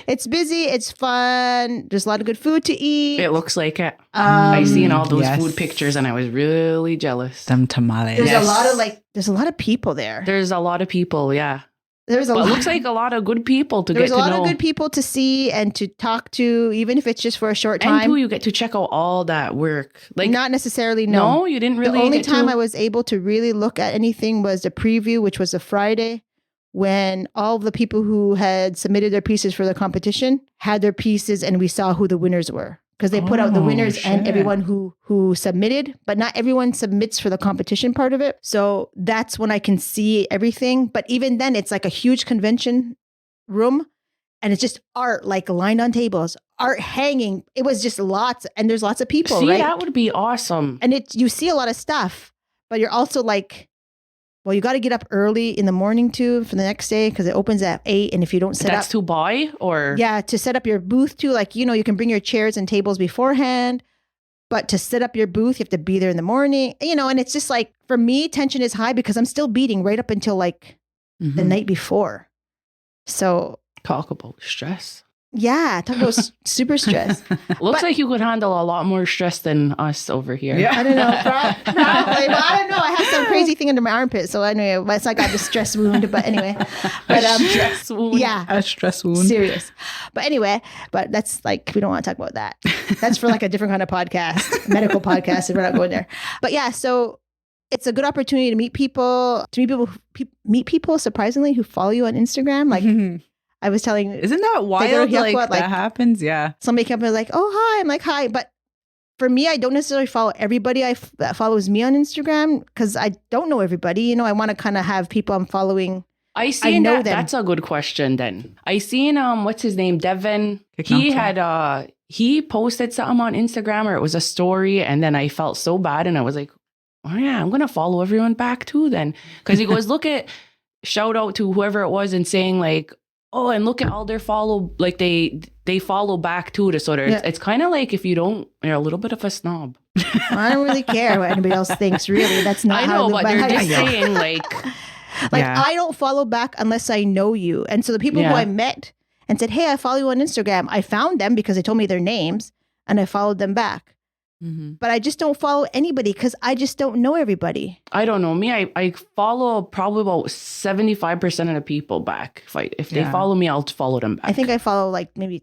S1: It's busy. It's fun. There's a lot of good food to eat.
S4: It looks like it. I seen all those food pictures and I was really jealous.
S3: Some tamales.
S1: There's a lot of people there.
S4: There's a lot of people. Yeah.
S1: It looks
S4: like a lot of good people to get to know.
S1: There's a lot of good people to see and to talk to, even if it's just for a short time.
S4: And too, you get to check out all that work. Like
S1: not necessarily, no.
S4: No, you didn't really.
S1: The only time I was able to really look at anything was the preview, which was a Friday, when all of the people who had submitted their pieces for the competition had their pieces and we saw who the winners were. Because they put out the winners and everyone who submitted, but not everyone submits for the competition part of it. So that's when I can see everything. But even then, it's like a huge convention room and it's just art, like lined on tables, art hanging. It was just lots, and there's lots of people,
S4: See,
S1: right?
S4: that would be awesome.
S1: And you see a lot of stuff, but you're also like, well, you got to get up early in the morning too for the next day because it opens at 8. And if you don't set up,
S4: that's to buy or
S1: to set up your booth too. Like, you can bring your chairs and tables beforehand, but to set up your booth, you have to be there in the morning, and it's just like, for me, tension is high because I'm still beading right up until like the night before. So
S4: talk about stress.
S1: Yeah, talk about super stress.
S4: Looks like you could handle a lot more stress than us over here.
S1: Yeah. I don't know. Probably. But I don't know. I have some crazy thing under my armpit. So anyway, it's like I got a stress wound. But anyway.
S4: But, stress wound.
S1: Yeah.
S3: A stress wound.
S1: Serious. But anyway, that's like, we don't want to talk about that. That's for like a different kind of podcast, medical podcast, and we're not going there. But yeah, so it's a good opportunity to meet people, surprisingly, who follow you on Instagram. Like, I was telling,
S3: isn't that wild? Like that happens. Yeah.
S1: Somebody came up and was like, "Oh, hi." I'm like, "Hi." But for me, I don't necessarily follow everybody that follows me on Instagram because I don't know everybody. I want to kind of have people I'm following.
S4: I know that. That's a good question. Then I seen what's his name, Devin. He posted something on Instagram, or it was a story, and then I felt so bad, and I was like, "Oh yeah, I'm gonna follow everyone back too." Then because he goes, shout out to whoever it was, and saying like, oh, and look at all their follow, like they follow back too to sort of, it's kind of like if you don't, you're a little bit of a snob.
S1: I don't really care what anybody else thinks, really. That's not
S4: I know, but they're just saying like
S1: I don't follow back unless I know you. And so the people who I met and said, hey, I follow you on Instagram, I found them because they told me their names and I followed them back. But I just don't follow anybody because I just don't know everybody.
S4: I don't know. Me, I follow probably about 75% of the people back. If they follow me, I'll follow them back.
S1: I think I follow like maybe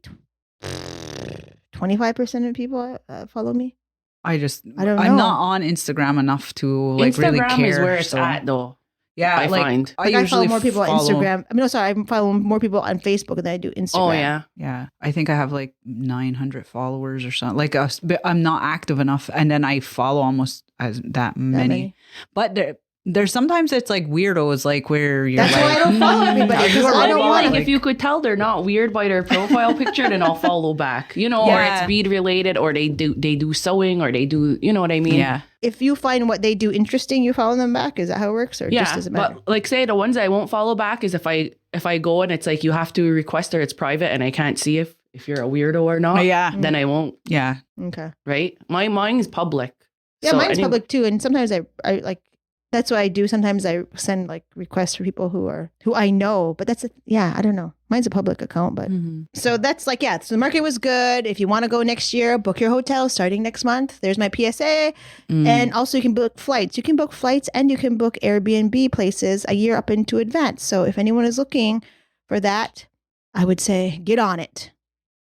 S1: 25% of people follow me.
S3: I don't know.
S1: I'm
S3: not on Instagram enough to like really care.
S4: Instagram is where it's at though.
S3: Yeah,
S4: I find.
S1: I follow more people on Instagram. I follow more people on Facebook than I do Instagram.
S4: Oh, yeah.
S3: Yeah. I think I have like 900 followers or something. Like, I'm not active enough. And then I follow almost that many. But There's sometimes it's like weirdos, like where you're
S1: That's
S3: like,
S1: why I don't follow everybody. Because I don't want
S4: like if you could tell they're not weird by their profile picture, then I'll follow back. You know, or it's bead related, or they do sewing, or they do, you know what I mean?
S3: Yeah.
S1: If you find what they do interesting, you follow them back. Is that how it works, or just doesn't matter?
S4: But like say the ones I won't follow back is if I go and it's like you have to request or it's private and I can't see if you're a weirdo or not.
S3: Yeah.
S4: Then I won't.
S3: Yeah.
S1: Okay.
S4: Right. Mine's public.
S1: Yeah,
S4: So
S1: mine's public too, and sometimes I like. That's what I do. Sometimes I send like requests for people who I know, but I don't know. Mine's a public account, but so that's like, so the market was good. If you want to go next year, book your hotel starting next month. There's my PSA. And also you can book flights. You can book flights and you can book Airbnb places a year up into advance. So if anyone is looking for that, I would say get on it.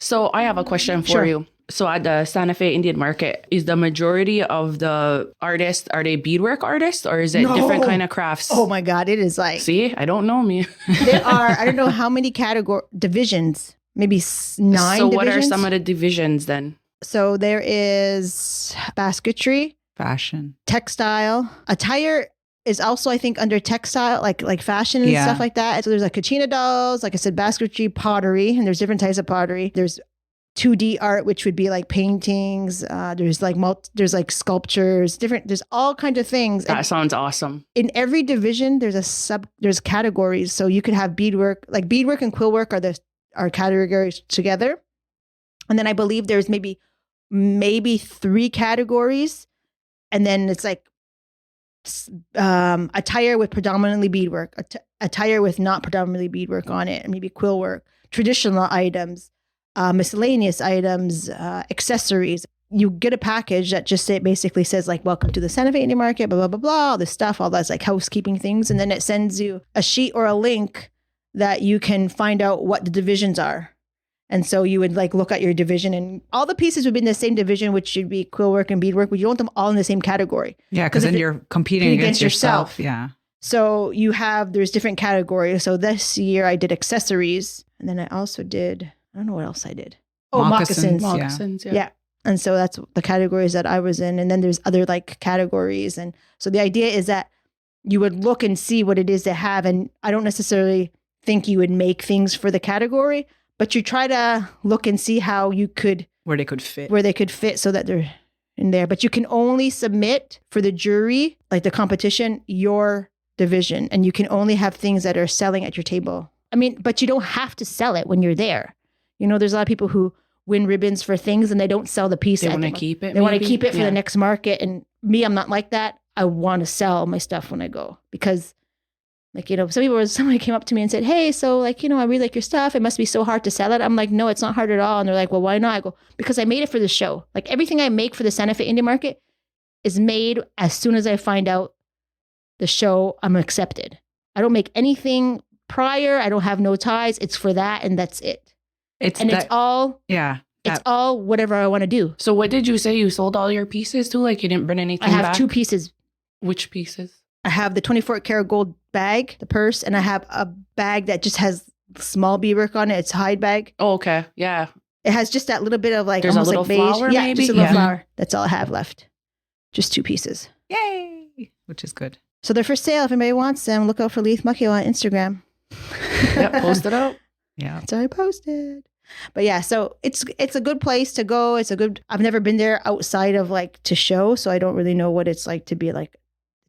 S4: So I have a question for you. So at the Santa Fe Indian Market, is the majority of the artists, are they beadwork artists or is it different kind of crafts?
S1: Oh my God, it is like...
S4: See, I don't know me.
S1: There are, I don't know how many divisions, maybe 9 divisions.
S4: So what are some of the divisions then?
S1: So there is basketry.
S3: Fashion.
S1: Textile. Attire is also, I think, under textile, like fashion and stuff like that. So there's like kachina dolls, like I said, basketry, pottery, and there's different types of pottery. There's 2D art, which would be like paintings. There's like sculptures, there's all kinds of things.
S4: That sounds awesome.
S1: In every division, there's categories. So you could have beadwork, like beadwork and quillwork are categories together. And then I believe there's maybe 3 categories. And then it's like attire with predominantly beadwork, attire with not predominantly beadwork on it, and maybe quillwork, traditional items, miscellaneous items, accessories. You get a package that just basically says like, welcome to the Santa Fe Indian Market, blah, blah, blah, blah, all this stuff, all that's like housekeeping things. And then it sends you a sheet or a link that you can find out what the divisions are. And so you would like look at your division and all the pieces would be in the same division, which should be quillwork and beadwork, but you don't want them all in the same category.
S3: Yeah, because then you're competing against yourself. Yeah.
S1: So there's different categories. So this year I did accessories, and then I also did, I don't know what else I did. Oh, moccasins.
S4: Moccasins,
S1: yeah. And so that's the categories that I was in. And then there's other like categories. And so the idea is that you would look and see what it is they have. And I don't necessarily think you would make things for the category, but you try to look and see how you could...
S3: Where they could fit
S1: so that they're in there. But you can only submit for the jury, like the competition, your division. And you can only have things that are selling at your table. I mean, but you don't have to sell it when you're there. You know, there's a lot of people who win ribbons for things and they don't sell the piece.
S4: They want to keep it.
S1: They want to keep it for the next market. And me, I'm not like that. I want to sell my stuff when I go because, like, you know, somebody came up to me and said, hey, so like, you know, I really like your stuff. It must be so hard to sell it. I'm like, no, it's not hard at all. And they're like, well, why not? I go, because I made it for the show. Like everything I make for the Santa Fe Indian Market is made as soon as I find out the show, I'm accepted. I don't make anything prior. I don't have no ties. It's for that. And that's it. It's all whatever I want to do.
S4: So what did you say you sold all your pieces to? Like you didn't bring anything back?
S1: I have 2 pieces.
S4: Which pieces?
S1: I have the 24 karat gold bag, the purse, and I have a bag that just has small beadwork on it. It's a hide bag.
S4: Oh, okay. Yeah.
S1: It has just that little bit of like
S4: there's
S1: almost
S4: a little
S1: like beige.
S4: flower,
S1: yeah,
S4: maybe?
S1: Just a little flower. That's all I have left. Just 2 pieces.
S3: Yay! Which is good.
S1: So they're for sale. If anybody wants them, look out for Leith Makio on Instagram.
S4: Yep, post it out.
S3: Yeah.
S1: So I posted. But yeah, so it's a good place to go. I've never been there outside of like to show, so I don't really know what it's like to be like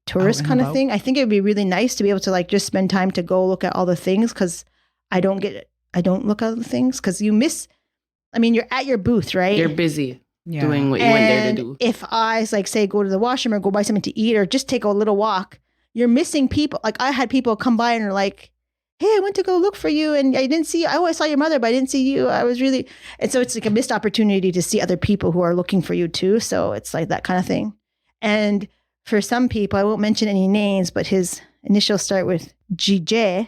S1: tourist kind of thing. I think it would be really nice to be able to like just spend time to go look at all the things because I don't look at the things because you miss. I mean, you're at your booth, right?
S4: You're busy doing what you went there to do.
S1: If I like say go to the washroom or go buy something to eat or just take a little walk, you're missing people. Like I had people come by and are like, hey, I went to go look for you and I didn't see you. I always saw your mother, but I didn't see you. And so it's like a missed opportunity to see other people who are looking for you too. So it's like that kind of thing. And for some people, I won't mention any names, but his initials start with GJ.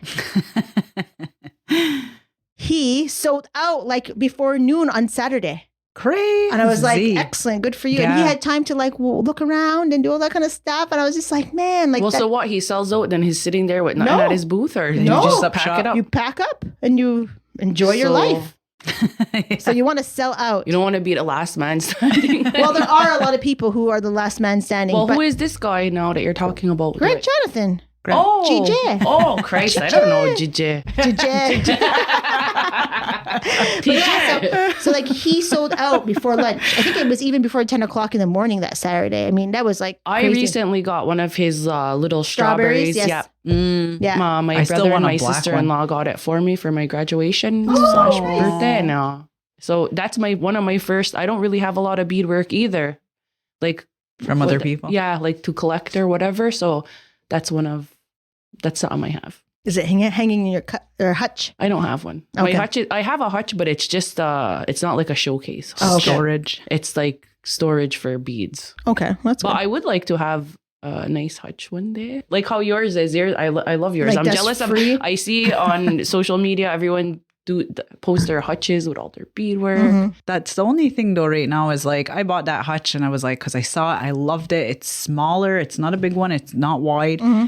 S1: He sold out like before noon on Saturday.
S3: Crazy.
S1: And I was like, excellent, good for you.
S3: Yeah.
S1: And he had time to like look around and do all that kind of stuff. And I was just like, man, like.
S4: Well, so what? He sells out, then he's sitting there with nothing at his booth, or you just pack it up?
S1: You pack up and you enjoy your life. So you want to sell out.
S4: You don't want to be the last man standing.
S1: Well, there are a lot of people who are the last man standing.
S4: Well, who is this guy now that you're talking about?
S1: Grant Jonathan.
S4: Oh,
S1: GJ.
S4: Oh, Christ. I don't know. GJ.
S1: So like he sold out before lunch. I think it was even before 10 o'clock in the morning that Saturday. I mean, that was like
S4: I
S1: crazy.
S4: recently got one of his little strawberries.
S1: Yes.
S4: Yeah. My brother and my sister-in-law got it for me for my graduation / birthday now. So that's one of my first. I don't really have a lot of beadwork either. Like
S3: from other people.
S4: Yeah, like to collect or whatever. So that's something I have.
S1: Is it hanging in your hutch?
S4: I don't have one.
S1: Okay.
S4: My hutch I have a hutch, but it's just it's not like a showcase.
S1: Oh, okay.
S3: Storage.
S4: It's like storage for beads.
S1: Okay, that's good.
S4: But I would like to have a nice hutch one day. Like how yours is. I love yours.
S1: Like
S4: I'm jealous
S1: free?
S4: I see on social media everyone post their hutches with all their beadwork.
S1: Mm-hmm.
S3: That's the only thing though right now is like I bought that hutch and I was like, because I saw it, I loved it. It's smaller. It's not a big one. It's not wide.
S1: Mm-hmm.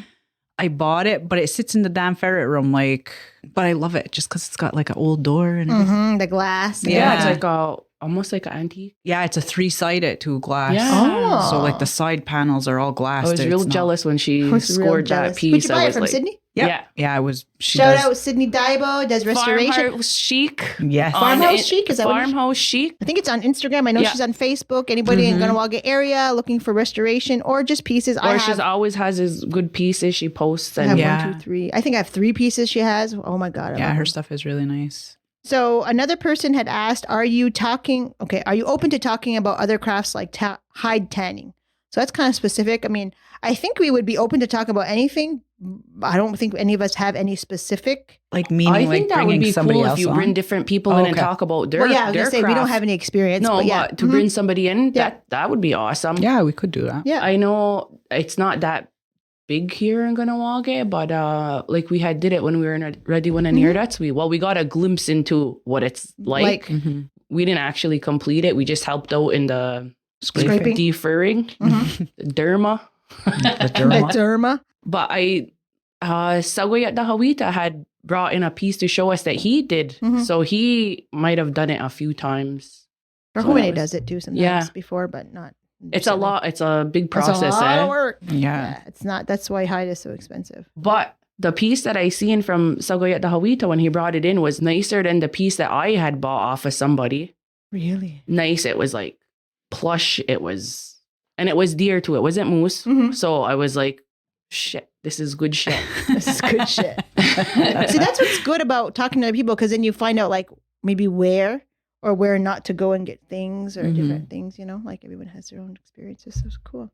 S3: I bought it, but it sits in the damn ferret room. Like, but I love it just because it's got like an old door and everything.
S1: Mm-hmm, the glass.
S4: Yeah, it's like almost like an antique.
S3: Yeah, it's a 3-sided to glass.
S4: Yeah.
S1: Oh.
S3: So like the side panels are all glass.
S4: I was real jealous when she scored that piece.
S1: Would you buy
S4: I
S1: it
S4: was
S1: from
S4: like,
S1: Sydney?
S3: Yep. Yeah, I was.
S1: Shout out Sydney Diabo, does restoration.
S4: Farmhouse Chic.
S3: Yes.
S1: Farmhouse Chic, is that what
S4: Farmhouse Chic?
S1: I think it's on Instagram. I know she's on Facebook. Anybody in Kahnawake area looking for restoration or just pieces.
S4: Or she always has his good pieces she posts.
S1: I
S4: And
S1: have 1, 2, 3. I think I have 3 pieces she has. Oh my God.
S3: Yeah, her stuff is really nice.
S1: So another person had asked, are you open to talking about other crafts like hide tanning? So that's kind of specific. I mean, I think we would be open to talk about anything. I don't think any of us have any specific.
S3: Like meaning
S4: I
S3: like
S4: think that would
S3: bringing
S4: be
S3: somebody
S4: cool
S3: else
S4: if you
S3: on.
S4: bring different people in and talk about their
S1: I was
S4: their
S1: gonna say we don't
S4: craft.
S1: have any experience.
S4: No,
S1: but yeah.
S4: but to bring somebody in,
S1: Yeah.
S4: that would be awesome.
S3: Yeah, we could do that.
S1: Yeah.
S4: I know it's not that big here in Kahnawake, but like we did it when we were in Ready When and Near That's we got a glimpse into what it's like. We didn't actually complete it. We just helped out in the
S1: Scraping.
S4: defurring, the derma.
S3: The
S1: The derma.
S4: But Takwenhawi Diabo had brought in a piece to show us that he did. So he might have done it a few times.
S1: Takwenhawi does it too sometimes
S4: Yeah.
S1: before, but not.
S4: It's a lot. It's a big process.
S1: It's a lot of work.
S3: Yeah.
S1: It's not. That's why hide is so expensive.
S4: But the piece that I seen from Takwenhawi Diabo when he brought it in was nicer than the piece that I had bought off of somebody.
S1: Really?
S4: Nice. It was like plush. It was dear too. It wasn't moose. So I was like, shit, this is good shit.
S1: This is good shit. See, that's what's good about talking to other people, because then you find out like maybe where not to go and get things or different things, like everyone has their own experiences. So it's cool.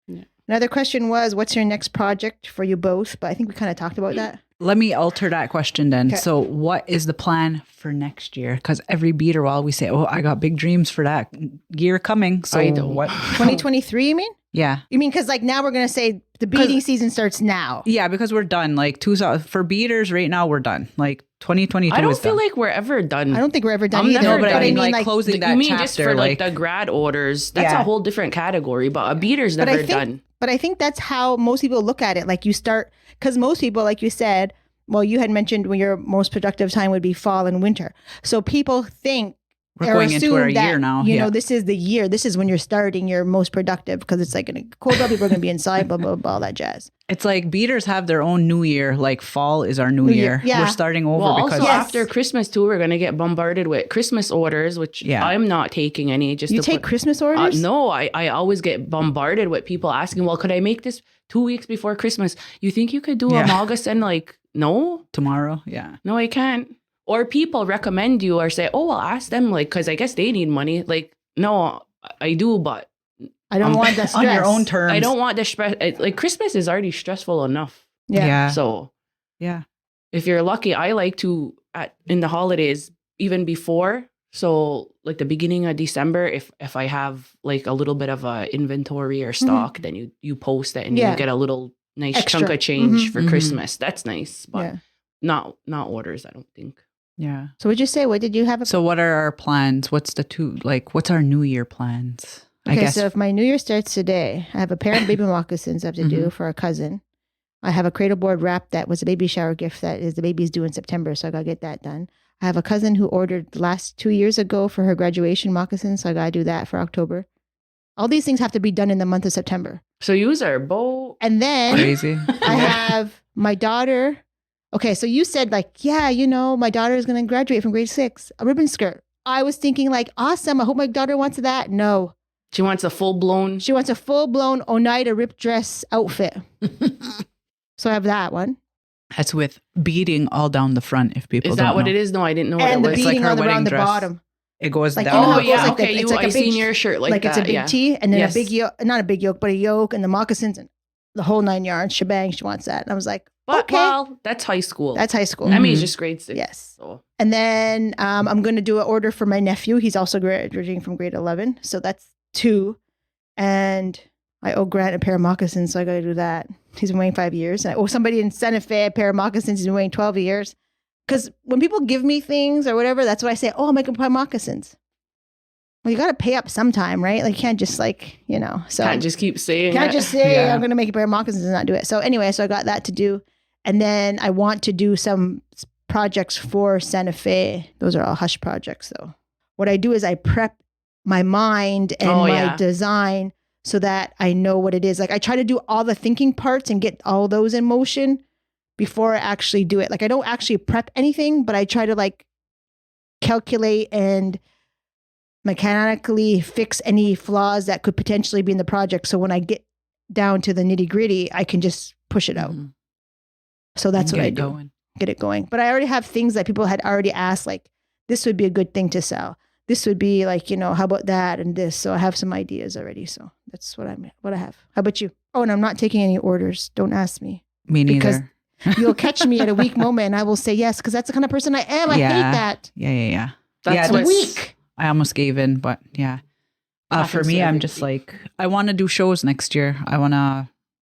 S4: Yeah.
S1: Another question was, what's your next project for you both? But I think we kind of talked about that.
S3: Let me alter that question then.
S1: Okay.
S3: So what is the plan for next year? Because every beater while we say, I got big dreams for that year coming. So
S4: I don't.
S3: what?
S1: 2023, you mean?
S3: Yeah.
S1: You mean because like now we're going to say the beading season starts now.
S3: Yeah, because we're done. Like for beaters right now, we're done. Like 2022
S4: I don't
S3: is
S4: feel
S3: done.
S4: like we're ever done.
S1: I don't think we're ever done
S4: I'm
S1: either.
S4: never
S3: but
S4: done.
S3: I mean like closing that
S4: you mean
S3: chapter.
S4: just for like the grad orders? That's a whole different category. But a beater's never done.
S1: But I think that's how most people look at it. Like you start, because most people, like you said, well, you had mentioned when your most productive time would be fall and winter. So people think
S3: we're going into our year now.
S1: This is the year. This is when you're starting your most productive, because it's like cold out. People are going to be inside, blah, blah, blah, all that jazz.
S3: It's like beaters have their own new year. Like fall is our new year.
S1: Yeah.
S3: We're starting over because
S4: also after Christmas too, we're going to get bombarded with Christmas orders, which I'm not taking any. Just
S1: you take Christmas orders?
S4: No, I always get bombarded with people asking, well, could I make this 2 weeks before Christmas? You think you could do a August and like, no?
S3: Tomorrow? Yeah.
S4: No, I can't. Or people recommend you or say, oh, I'll ask them, like, because I guess they need money. Like, no, I do, but
S1: I don't want the stress.
S3: On your own terms.
S4: I don't want the stress. Like, Christmas is already stressful enough.
S1: Yeah.
S4: So, if you're lucky, I like to, in the holidays, even before, so like the beginning of December, if I have like a little bit of a inventory or stock, then you post it and you get a little nice
S1: Extra.
S4: chunk of change for Christmas. That's nice, but not orders, I don't think.
S3: Yeah.
S1: So what'd you say? What did you have?
S3: So what are our plans? What's our New Year plans? I guess.
S1: So if my New Year starts today, I have a pair of baby moccasins I have to do for a cousin. I have a cradle board wrap that was a baby shower gift that is the baby's due in September, so I got to get that done. I have a cousin who ordered the last 2 years ago for her graduation moccasins. So I got to do that for October. All these things have to be done in the month of September.
S4: So yous are both
S1: And then
S3: Crazy.
S1: I have my daughter. Okay, so you said like, yeah, my daughter is going to graduate from grade 6, a ribbon skirt. I was thinking like, awesome. I hope my daughter wants that. No.
S4: She wants a full-blown.
S1: She wants a full-blown Oneida ripped dress outfit. So I have that one.
S3: That's with beading all down the front. If people
S4: Is
S3: don't
S4: that what
S3: know.
S4: it is? No, I didn't know
S1: And
S4: what
S1: the
S4: it was.
S3: like
S1: beading
S3: her
S1: all around
S3: wedding
S1: the
S3: dress.
S1: bottom.
S3: It goes
S1: Like,
S3: down.
S1: you know how
S4: Oh
S1: it goes
S4: yeah,
S1: like
S4: okay.
S1: it's like a
S4: I seen
S1: big
S4: your shirt like that.
S1: it's a big
S4: yeah.
S1: tee and then
S4: Yes.
S1: a big yoke, not a big yoke, but a yoke and the moccasins and the whole 9 yards, shebang. She wants that. And I was like,
S4: But
S1: okay.
S4: well, that's high school.
S1: That's high school.
S4: I mean, it's
S3: Mhm.
S4: just grade 6.
S1: Yes.
S4: So.
S1: And then I'm going to do an order for my nephew. He's also graduating from grade 11. So that's 2. And I owe Grant a pair of moccasins. So I got to do that. He's been waiting 5 years. And I owe somebody in Santa Fe a pair of moccasins. He's been waiting 12 years. Because when people give me things or whatever, that's what I say. Oh, I'm making buy moccasins. Well, you got to pay up sometime, right? Like you can't just like, So
S4: Can't just keep saying
S1: can't
S4: it.
S1: just say
S3: Yeah.
S1: I'm going to make a pair of moccasins and not do it. So anyway, so I got that to do. And then I want to do some projects for Santa Fe. Those are all hush projects though. What I do is I prep my mind and my design so that I know what it is. Like I try to do all the thinking parts and get all those in motion before I actually do it. Like I don't actually prep anything, but I try to like calculate and mechanically fix any flaws that could potentially be in the project. So when I get down to the nitty gritty, I can just push it out.
S3: Mhm.
S1: So that's
S3: And
S1: what
S3: get
S1: I
S3: it
S1: do.
S3: going.
S1: Get it going. But I already have things that people had already asked, like this would be a good thing to sell. This would be like, how about that and this? So I have some ideas already. So that's what I have. How about you? Oh, and I'm not taking any orders. Don't ask me.
S3: Me
S1: Because
S3: neither.
S1: you'll catch me at a weak moment and I will say yes, because that's the kind of person I am. I
S3: Yeah.
S1: hate that.
S3: Yeah.
S4: That's
S3: Yeah,
S1: I'm
S4: what's
S1: weak.
S3: I almost gave in, but yeah. For
S4: Happens
S3: me,
S4: to
S3: I'm
S4: everybody.
S3: just like, I want to do shows next year. I want to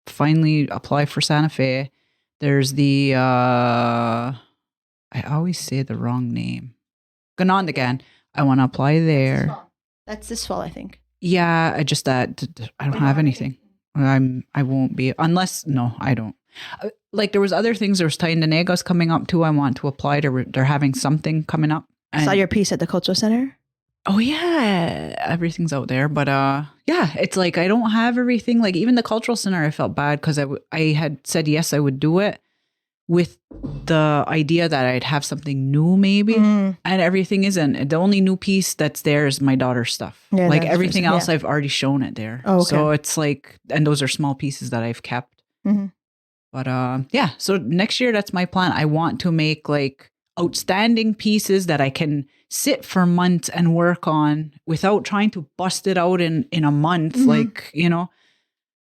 S3: finally apply for Santa Fe. There's the, I always say the wrong name. Ganondagan. I want to apply there.
S1: That's this fall, I think.
S3: Yeah, I just that I don't have anything. I won't be unless I don't. Like there was other things. There was Tyindenega's coming up too. I want to apply to. They're having something coming up.
S1: I saw your piece at the Cultural Center.
S3: Oh yeah, everything's out there. But yeah, it's like I don't have everything. Like even the Cultural Center, I felt bad because I had said yes, I would do it with the idea that I'd have something new maybe, and everything isn't. The only new piece that's there is my daughter's stuff.
S1: Yeah,
S3: like
S1: that's
S3: everything
S1: true.
S3: else, I've already shown it there.
S1: Oh, okay.
S3: So it's like, and those are small pieces that I've kept.
S1: Mhm.
S3: But yeah, so next year that's my plan. I want to make like outstanding pieces that I can sit for months and work on without trying to bust it out in a month. Like,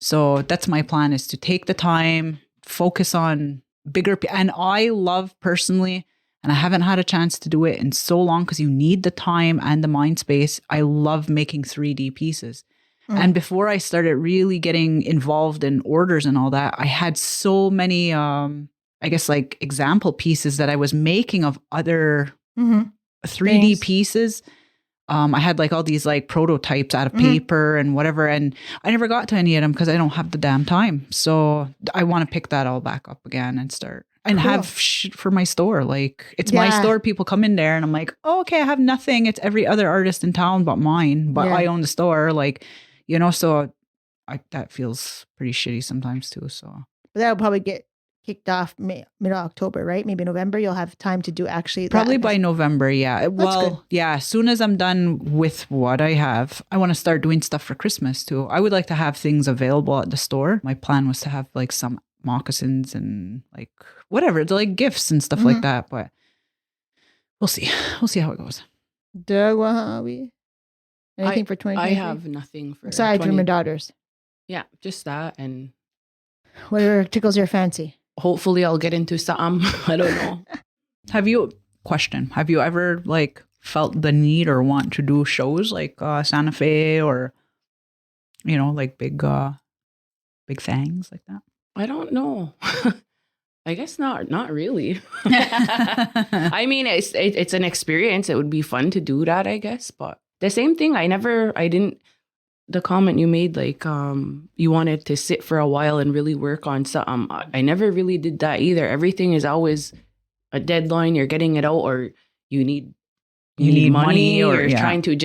S3: so that's my plan, is to take the time, focus on bigger. And I love personally, and I haven't had a chance to do it in so long because you need the time and the mind space. I love making 3D pieces. And before I started really getting involved in orders and all that, I had so many, I guess like example pieces that I was making of other 3D
S1: Things.
S3: pieces. I had like all these like prototypes out of paper and whatever. And I never got to any of them because I don't have the damn time. So I want to pick that all back up again and start and
S1: Cool.
S3: have shit for my store. Like it's my
S1: Yeah.
S3: store. People come in there and I'm like, oh, okay, I have nothing. It's every other artist in town but mine. But
S1: Yeah.
S3: I own the store. Like, so that feels pretty shitty sometimes too. So
S1: But that'll probably get kicked off middle October, right? Maybe November. You'll have time to do actually
S3: probably
S1: that.
S3: by November. Yeah. Well,
S1: good.
S3: yeah. As soon as I'm done with what I have, I want to start doing stuff for Christmas too. I would like to have things available at the store. My plan was to have like some moccasins and like whatever, like gifts and stuff like that. But we'll see. We'll see how it goes.
S1: Takwenhawi. Anything for 2023?
S4: I have nothing for.
S1: Aside from
S4: 20
S1: your daughters.
S4: Yeah, just that, and
S1: Whatever tickles your fancy.
S4: hopefully I'll get into something. I don't know.
S3: Have you ever like felt the need or want to do shows like Santa Fe or, like big things like that?
S4: I don't know. I guess not really. I mean, it's an experience. It would be fun to do that, I guess. But the same thing, the comment you made, like, you wanted to sit for a while and really work on something. I never really did that either. Everything is always a deadline. You're getting it out, or you need money or trying to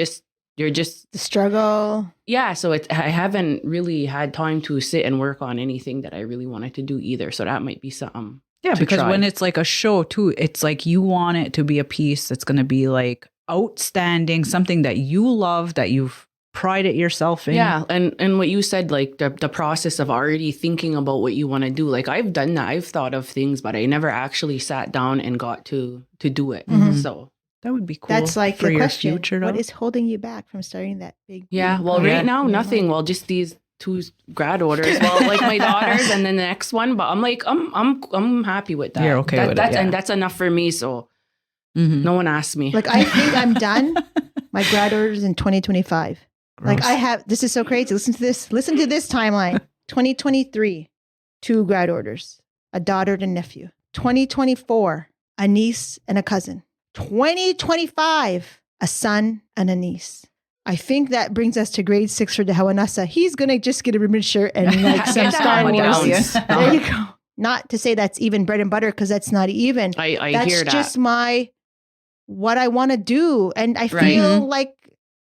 S4: you're just
S1: The struggle.
S4: Yeah, so I haven't really had time to sit and work on anything that I really wanted to do either. So that might be something.
S3: Yeah,
S4: to
S3: because
S4: try.
S3: when it's like a show too, it's like you want it to be a piece that's going to be like outstanding, something that you love, that you've prided yourself in.
S4: Yeah, and what you said, like the process of already thinking about what you want to do. Like I've done that. I've thought of things, but I never actually sat down and got to do it.
S1: Mhm.
S4: So
S3: that would be cool.
S1: That's like
S3: for
S1: the
S3: your
S1: question.
S3: future.
S1: What
S3: though.
S1: is holding you back from starting that big?
S4: yeah, well,
S3: Yeah.
S4: right now nothing. Well, just these 2 grad orders. Well, like my daughters, and then the next one. But I'm like, I'm happy with that.
S3: You're okay with it, yeah.
S4: And that's enough for me. So
S3: Mhm.
S4: no one asked me.
S1: Like I think I'm done. My grad orders in 2025. Like
S3: Gross.
S1: I have. This is so crazy. Listen to this. Listen to this timeline. 2023, 2 grad orders, a daughter and a nephew. 2024, a niece and a cousin. 2025, a son and a niece. I think that brings us to grade 6 for the Hawanasa. He's going to just get a ribbon shirt and like some
S4: Get the
S1: Star Wars.
S4: hand-me-downs.
S1: There you go. Not to say that's even bread and butter because that's not even.
S4: I
S1: That's
S4: hear that.
S1: just what I want to do. And I
S4: Right.
S1: feel like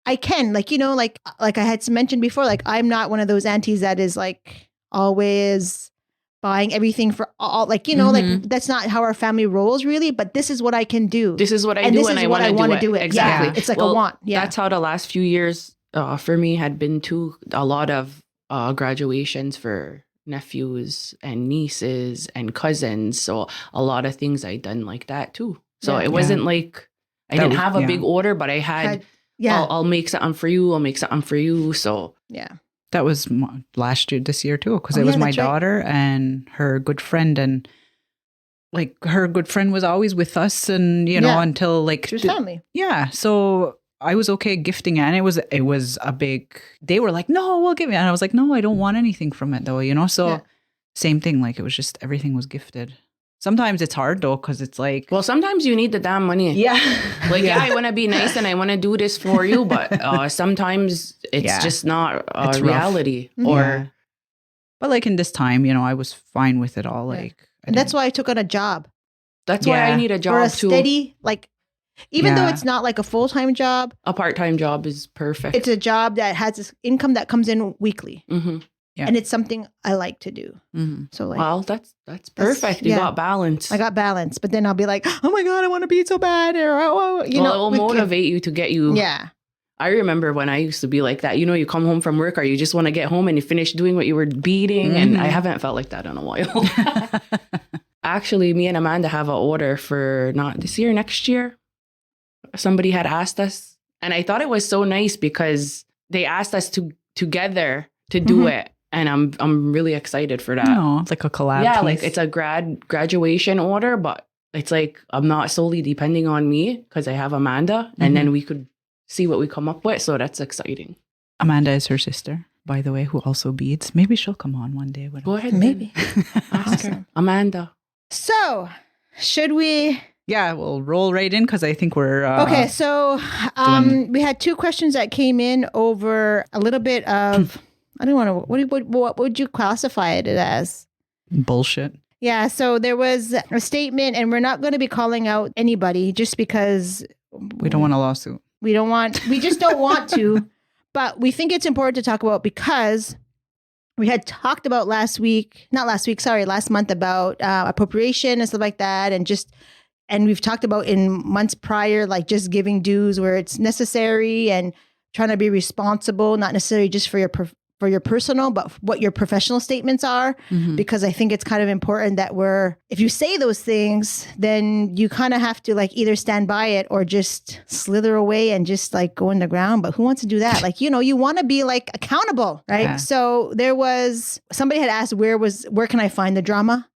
S1: I can, like, you know, like I had mentioned before, like I'm not one of those aunties that is like always buying everything for all, like, you know, like that's not how our family rolls really, but this is what I can do.
S4: This is what I
S1: and
S4: do
S1: this
S4: and
S1: is
S4: I
S1: what I
S4: want to
S1: do it.
S4: Exactly.
S1: Yeah. It's like
S4: Well,
S1: a want. Yeah.
S4: That's how the last few years for me had been too. A lot of graduations for nephews and nieces and cousins. So a lot of things I done like that too. So
S1: Yeah.
S4: it wasn't like I
S3: That
S4: didn't
S3: was-
S4: have a
S3: yeah.
S4: big order, but I had,
S1: yeah.
S4: I'll make something for you. I'll make something for you. So
S1: Yeah.
S3: That was last year, this year too, because
S1: Oh,
S3: it was
S1: yeah,
S3: my
S1: that's right.
S3: daughter and her good friend, and like her good friend was always with us, and you know
S1: Yeah.
S3: until like
S1: She was family.
S3: yeah. So I was okay gifting it, and it was a big. They were like, "No, we'll give it," and I was like, "No, I don't want anything from it, though." You know, so
S1: Yeah.
S3: same thing. Like it was just everything was gifted. Sometimes it's hard though, because it's like,
S4: well, sometimes you need the damn money.
S3: yeah,
S4: Like, yeah, I want to be nice and I want to do this for you, but sometimes it's
S3: Yeah.
S4: just not
S3: It's rough.
S4: reality.
S1: Mhm.
S4: Or
S3: Yeah. But like in this time, you know, I was fine with it all.
S1: Yeah.
S3: Like,
S1: And that's why I took on a job.
S4: that's why I
S3: Yeah.
S4: need a
S1: Or
S4: job
S1: a
S4: too.
S1: steady, like, even though
S3: Yeah.
S1: it's not like a full-time job,
S4: A part-time job is perfect.
S1: it's a job that has this income that comes in weekly.
S4: Mm-hmm.
S3: Yeah.
S1: And it's something I like to do.
S3: Mhm.
S1: So like
S4: Well, that's perfect. You
S1: yeah.
S4: got balance.
S1: I got balance, but then I'll be like, oh my God, I want to be so bad. Or, you know,
S4: It will
S1: we can-
S4: motivate you to get you.
S1: Yeah.
S4: I remember when I used to be like that. You know, you come home from work or you just want to get home and you finish doing what you were beading. And I haven't felt like that in a while. Actually, me and Amanda have an order for not this year, next year. Somebody had asked us. And I thought it was so nice because they asked us together to do
S1: Mhm.
S4: it. And I'm really excited for that.
S3: No, it's like a collab.
S4: Yeah,
S3: piece.
S4: like it's a graduation order, but it's like I'm not solely depending on me because I have Amanda, and then we could see what we come up with. So that's exciting.
S3: Amanda is her sister, by the way, who also beads. Maybe she'll come on one day.
S4: Go ahead,
S1: Maybe.
S4: ask her,
S1: Awesome.
S4: Amanda.
S1: So should we?
S3: Yeah, we'll roll right in because I think we're
S1: Okay. So we had 2 questions that came in over a little bit of, I don't want to, what would you classify it as?
S3: bullshit.
S1: Yeah. So there was a statement, and we're not going to be calling out anybody just because
S3: We don't want a lawsuit.
S1: we just don't want to, but we think it's important to talk about because we had talked about last month about appropriation and stuff like that. And we've talked about in months prior, like just giving dues where it's necessary and trying to be responsible, not necessarily just for your personal, but what your professional statements are. Because I think it's kind of important that if you say those things, then you kind of have to like either stand by it or just slither away and just like go in the ground. But who wants to do that? Like, you know, you want to be like accountable, right?
S3: Yeah.
S1: So somebody had asked, where can I find the drama?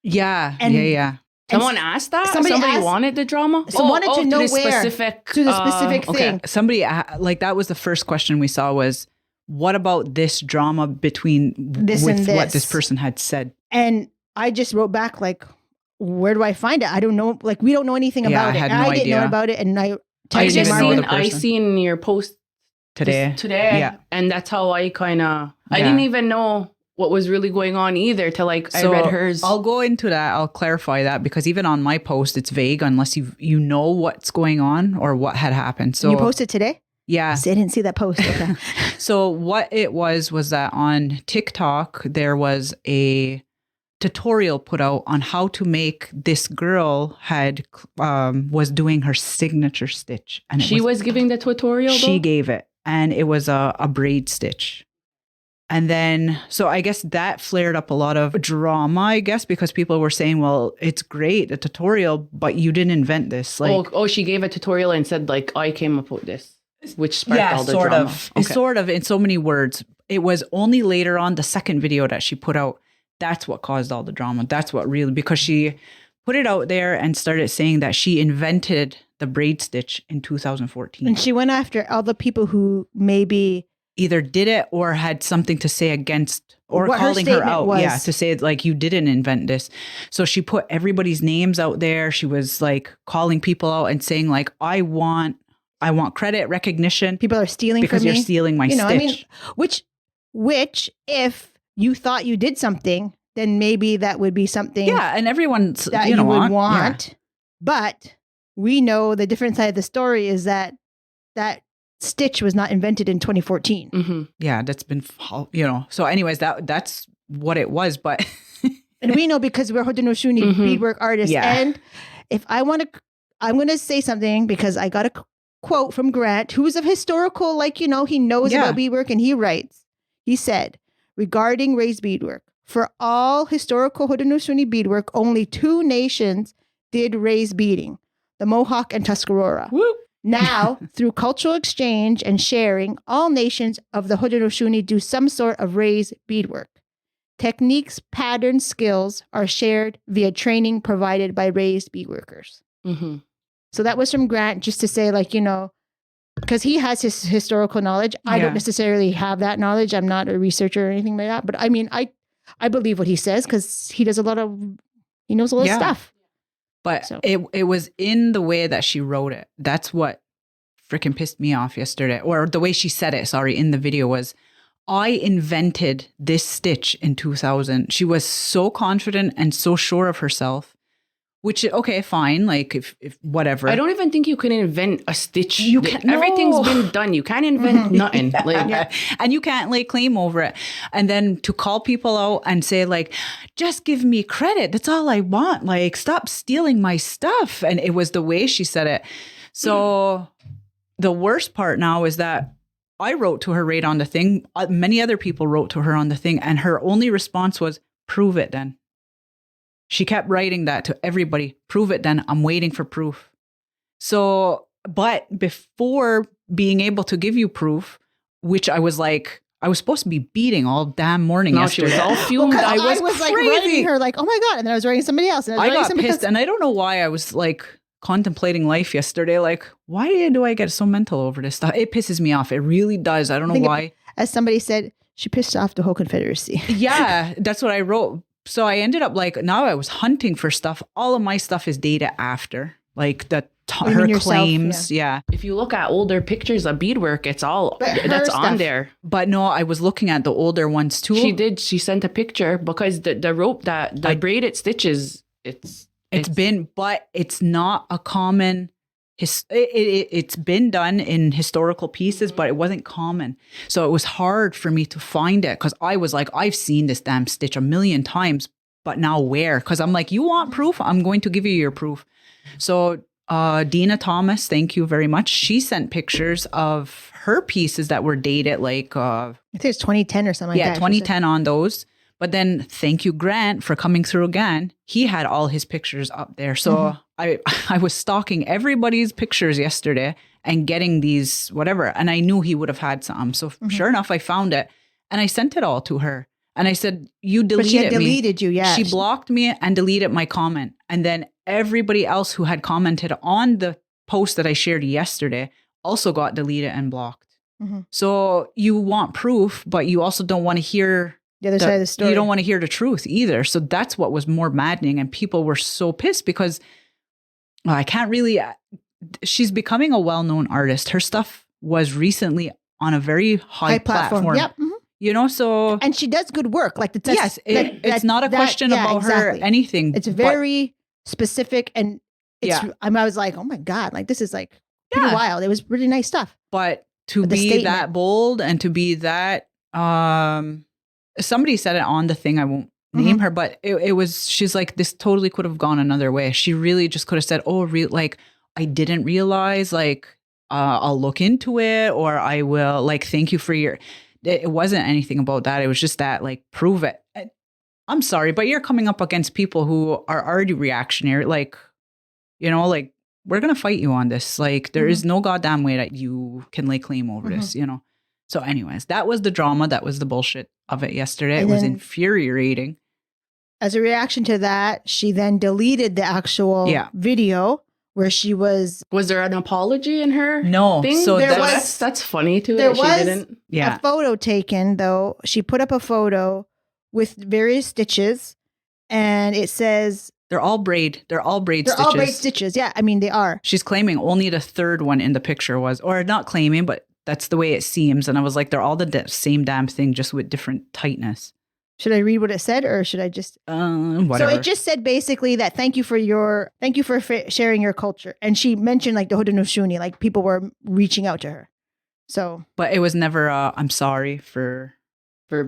S3: Yeah.
S1: And-
S3: yeah.
S4: Someone asked that.
S1: somebody asked-
S4: wanted the drama.
S1: wanted to know
S4: to the
S1: where.
S4: specific
S1: To the specific
S4: okay.
S1: thing.
S3: Somebody like that was the first question we saw was, what about this drama between
S1: This
S3: with
S1: and
S3: what
S1: this.
S3: this person had said?
S1: And I just wrote back like, where do I find it? I don't know. Like, we don't know anything
S3: Yeah,
S1: about
S3: I
S1: it.
S3: had no
S1: I didn't know
S3: idea.
S1: about it. And I
S4: I
S1: texted
S3: didn't
S4: just
S3: know
S1: Margaret.
S3: the
S4: I
S3: person.
S4: seen your post
S3: Today.
S4: today.
S3: Yeah.
S4: And that's how I kind of, I
S3: Yeah.
S4: didn't even know what was really going on either till like I read hers.
S3: I'll go into that. I'll clarify that because even on my post, it's vague unless you know what's going on or what had happened. So
S1: you posted today?
S3: Yeah.
S1: I didn't see that post. Okay.
S3: So what it was that on TikTok, there was a tutorial put out on how to make this girl was doing her signature stitch. And
S4: she was giving the tutorial?
S3: She gave it. And it was a braid stitch. And then, so I guess that flared up a lot of drama, I guess, because people were saying, well, it's great, a tutorial, but you didn't invent this. Like,
S4: she gave a tutorial and said, like, I came up with this, which sparked all the drama.
S3: Okay. Sort of, in so many words. It was only later on, the second video that she put out, that's what caused all the drama. That's what really, because she put it out there and started saying that she invented the braid stitch in 2014.
S1: And she went after all the people who maybe
S3: either did it or had something to say against or calling her out. Yeah, to say like, you didn't invent this. So she put everybody's names out there. She was like calling people out and saying like, I want credit, recognition.
S1: People are stealing
S3: because
S1: from me.
S3: You're stealing my stitch. I mean,
S1: which if you thought you did something, then maybe that would be something.
S3: Yeah, and everyone's
S1: that you would want. Yeah. But we know the different side of the story is that stitch was not invented in 2014.
S4: Mm-hmm.
S3: Yeah, that's been, So anyways, that's what it was. But
S1: and we know because we're Haudenosaunee beadwork artists.
S3: Yeah.
S1: And if I'm going to say something because I got a quote from Grant, who's a historical, he knows about beadwork, and he said, regarding raised beadwork, for all historical Haudenosaunee beadwork, only 2 nations did raised beading, the Mohawk and Tuscarora.
S4: Whoop.
S1: Now, through cultural exchange and sharing, all nations of the Haudenosaunee do some sort of raised beadwork. Techniques, patterns, skills are shared via training provided by raised beadworkers.
S4: Mm-hmm.
S1: So that was from Grant, just to say, because he has his historical knowledge. I don't necessarily have that knowledge. I'm not a researcher or anything like that. But I mean, I believe what he says because he knows a lot of stuff.
S3: But it was in the way that she wrote it. That's what freaking pissed me off yesterday. Or the way she said it, in the video was, I invented this stitch in 2000. She was so confident and so sure of herself, which, okay, fine. Like if whatever.
S4: I don't even think you can invent a stitch.
S3: You can't.
S4: Everything's been done. You can't invent nothing.
S3: And you can't lay claim over it. And then to call people out and say like, just give me credit. That's all I want. Like, stop stealing my stuff. And it was the way she said it. So the worst part now is that I wrote to her right on the thing. Many other people wrote to her on the thing. And her only response was, prove it then. She kept writing that to everybody. Prove it then. I'm waiting for proof. So, but before being able to give you proof, which I was supposed to be beating all damn morning yesterday.
S4: She was all fumed.
S1: I was like writing her like, oh my God. And then I was writing somebody else. And
S3: I got pissed. And I don't know why I was like contemplating life yesterday. Like, why do I get so mental over this stuff? It pisses me off. It really does. I don't know why.
S1: As somebody said, she pissed off the whole Confederacy.
S3: Yeah, that's what I wrote. So I ended up now I was hunting for stuff. All of my stuff is dated after, like her claims. Yeah.
S4: If you look at older pictures of beadwork, it's all that's on there.
S3: But no, I was looking at the older ones too.
S4: She did. She sent a picture because the rope the braided stitches, it's
S3: been, but it's not a common. It's been done in historical pieces, but it wasn't common. So it was hard for me to find it because I was like, I've seen this damn stitch a million times, but now where? Because I'm like, you want proof? I'm going to give you your proof. So Dina Thomas, thank you very much. She sent pictures of her pieces that were dated like... I
S1: think it's 2010 or something like that.
S3: Yeah, 2010 on those. But then thank you, Grant, for coming through again. He had all his pictures up there. So I was stalking everybody's pictures yesterday and getting these whatever. And I knew he would have had some. So sure enough, I found it. And I sent it all to her. And I said, you deleted me.
S1: But she had deleted you, yeah.
S3: She blocked me and deleted my comment. And then everybody else who had commented on the post that I shared yesterday also got deleted and blocked. Mm-hmm. So you want proof, but you also don't want to hear...
S1: the other side of the story.
S3: You don't want to hear the truth either. So that's what was more maddening. And people were so pissed because I can't really... She's becoming a well-known artist. Her stuff was recently on a very high platform.
S1: Yep. Mm-hmm.
S3: You know, so
S1: And she does good work. Like
S3: it's not a question about her anything.
S1: It's very specific, and I was like, oh my God, like this is like pretty wild. It was really nice stuff.
S3: But to be that bold and to be that, somebody said it on the thing. I won't name her, but it was. She's like, this totally could have gone another way. She really just could have said, "Oh, like I didn't realize. Like I'll look into it, or I will. Like thank you for your." It wasn't anything about that. It was just that, like, prove it. I'm sorry, but you're coming up against people who are already reactionary. Like, you know, like, we're going to fight you on this. Like, there is no goddamn way that you can lay claim over this, you know? So anyways, that was the drama. That was the bullshit of it yesterday. It was infuriating.
S1: As a reaction to that, she then deleted the actual video where she was
S4: there an apology in her thing?
S3: So
S4: that's funny too.
S1: There
S4: she
S1: was
S4: didn't.
S1: a photo taken, though. She put up a photo with various stitches, and it says
S3: they're all braid stitches.
S1: They're all braid stitches. Yeah, I mean they are.
S3: She's claiming only the third one in the picture was, or not claiming, but that's the way it seems. And I was like, they're all the same damn thing, just with different tightness.
S1: Should I read what it said, or should I just?
S3: Whatever.
S1: So it just said basically that thank you for sharing your culture, and she mentioned like the Haudenosaunee, like people were reaching out to her. So,
S3: but it was never. I'm sorry for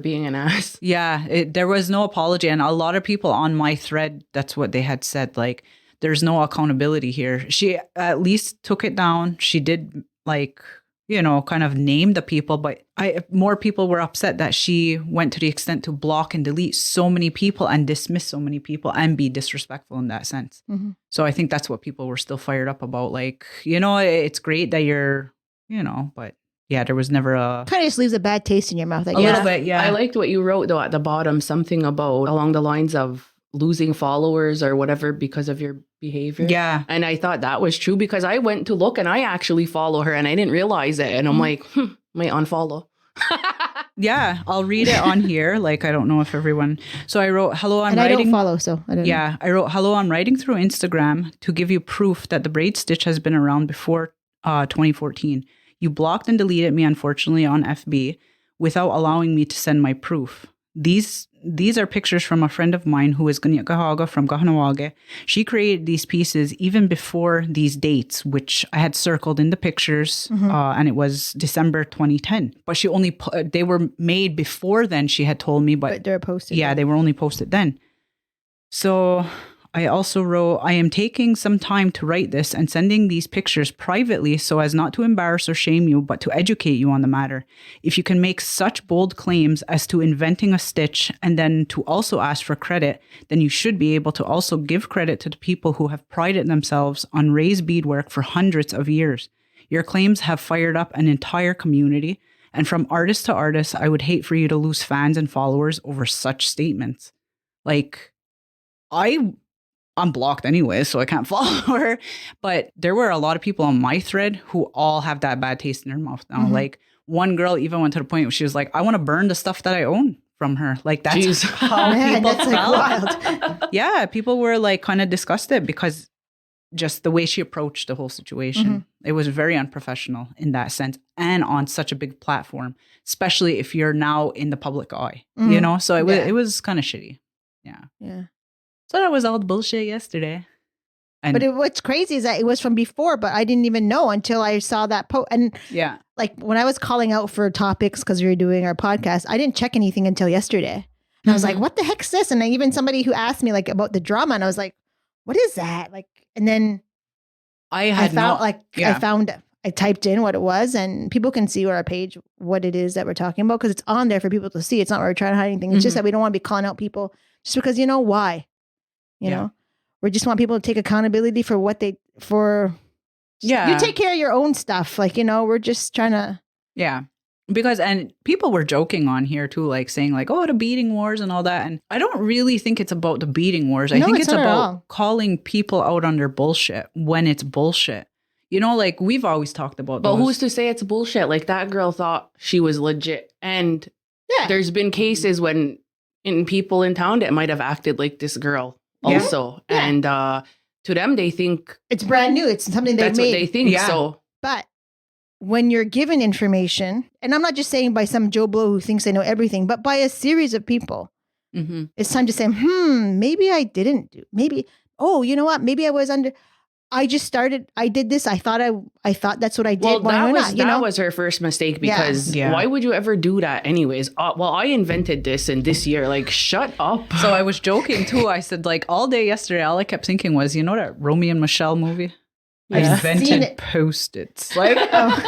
S4: being an ass.
S3: Yeah, there was no apology, and a lot of people on my thread, that's what they had said. Like, there's no accountability here. She at least took it down. She did like, you know, kind of name the people, but more people were upset that she went to the extent to block and delete so many people and dismiss so many people and be disrespectful in that sense. So I think that's what people were still fired up about. Like, you know, it's great that you're, you know, but yeah, there was never a...
S1: Kind of just leaves a bad taste in your mouth, I guess.
S3: A little bit, yeah.
S4: I liked what you wrote, though, at the bottom, something about along the lines of losing followers or whatever because of your behavior.
S3: Yeah.
S4: And I thought that was true because I went to look and I actually follow her and I didn't realize it. And I'm like, might unfollow.
S3: Yeah, I'll read it on here. Like, I don't know if everyone... So I wrote, hello, I'm writing...
S1: I don't follow, so I don't know.
S3: I wrote, hello, I'm writing through Instagram to give you proof that the braid stitch has been around before 2014. You blocked and deleted me, unfortunately, on FB without allowing me to send my proof. These are pictures from a friend of mine who is Ganyakahaga from Takwenhawi. She created these pieces even before these dates, which I had circled in the pictures, and it was December 2010. But she only they were made before then, she had told me. But
S1: they're posted.
S3: Yeah, they were only posted then. So I also wrote, I am taking some time to write this and sending these pictures privately so as not to embarrass or shame you, but to educate you on the matter. If you can make such bold claims as to inventing a stitch and then to also ask for credit, then you should be able to also give credit to the people who have prided themselves on raised beadwork for hundreds of years. Your claims have fired up an entire community, and from artist to artist, I would hate for you to lose fans and followers over such statements. Like, I'm blocked anyway, so I can't follow her. But there were a lot of people on my thread who all have that bad taste in their mouth now. Like, one girl even went to the point where she was like, I want to burn the stuff that I own from her. Like, that's how people felt.
S1: Like wild.
S3: Yeah, people were like kind of disgusted because just the way she approached the whole situation. It was very unprofessional in that sense and on such a big platform, especially if you're now in the public eye, you know? So it was kind of shitty. Yeah. So that was all the bullshit yesterday. And
S1: but what's crazy is that it was from before, but I didn't even know until I saw that post. And like when I was calling out for topics because we were doing our podcast, I didn't check anything until yesterday. And I was like, what the heck's this? And then even somebody who asked me like about the drama, and I was like, what is that? Like, and then I typed in what it was, and people can see on our page what it is that we're talking about because it's on there for people to see. It's not where we're trying to hide anything. It's just that we don't want to be calling out people just because, you know, why? You know, we just want people to take accountability for what you take care of your own stuff. Like, you know, we're just trying to. Yeah.
S3: Because, and people were joking on here too, like saying like, oh, the beading wars and all that. And I don't really think it's about the beading wars. I think it's about calling people out on their bullshit when it's bullshit. You know, like we've always talked about
S4: But who's to say it's bullshit? Like that girl thought she was legit. And there's been cases when people in town that might have acted like this girl. Also, and to them, they think
S1: it's brand new. It's something they made.
S4: That's what they think.
S1: But when you're given information, and I'm not just saying by some Joe Blow who thinks they know everything, but by a series of people, it's time to say, maybe I didn't do, maybe, you know what? Maybe I was I just started, I did this. I thought that's what I did.
S4: Well, that was her first mistake because why would you ever do that anyways? I invented this in this year. Like, shut up.
S3: So I was joking too. I said, like, all day yesterday, all I kept thinking was, you know that Romeo and Michelle movie? I invented Post-its. Like,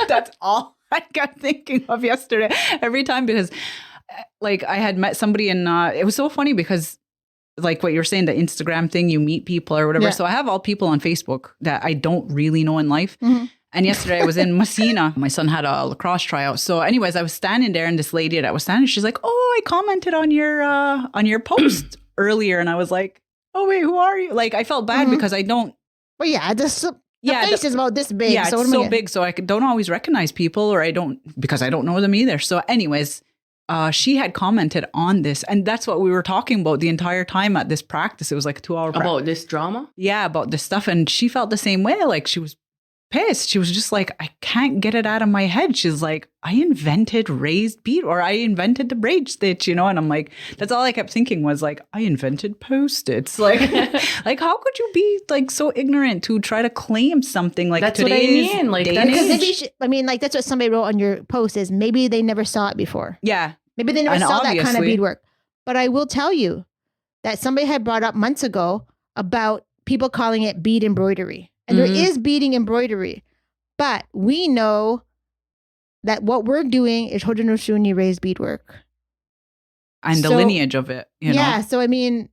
S3: that's all I kept thinking of yesterday. Every time, because like I had met somebody and it was so funny because like what you're saying, the Instagram thing, you meet people or whatever. Yeah. So I have all people on Facebook that I don't really know in life. And yesterday I was in Messina. My son had a lacrosse tryout. So anyways, I was standing there and this lady that was standing, she's like, I commented on your post earlier. And I was like, oh wait, who are you? Like, I felt bad because I don't.
S1: Well, yeah, the face is about this big.
S3: Yeah, so it's so big. So I don't always recognize people because I don't know them either. So anyways, she had commented on this, and that's what we were talking about the entire time at this practice. It was like a 2-hour practice.
S4: About this drama?
S3: Yeah, about this stuff. And she felt the same way. Like, she was pissed. She was just like, I can't get it out of my head. She's like, I invented raised bead, or I invented the braid stitch, you know? And I'm like, that's all I kept thinking was like, I invented Post-its. Like, like, how could you be like so ignorant to try to claim something like
S4: that's what I mean. Like,
S1: like that's what somebody wrote on your post is maybe they never saw it before.
S3: Yeah.
S1: Maybe they never saw that kind of beadwork. But I will tell you that somebody had brought up months ago about people calling it bead embroidery. And there is beading embroidery. But we know that what we're doing is Haudenosaunee raised beadwork.
S3: And the lineage of it, you know?
S1: Yeah, so I mean,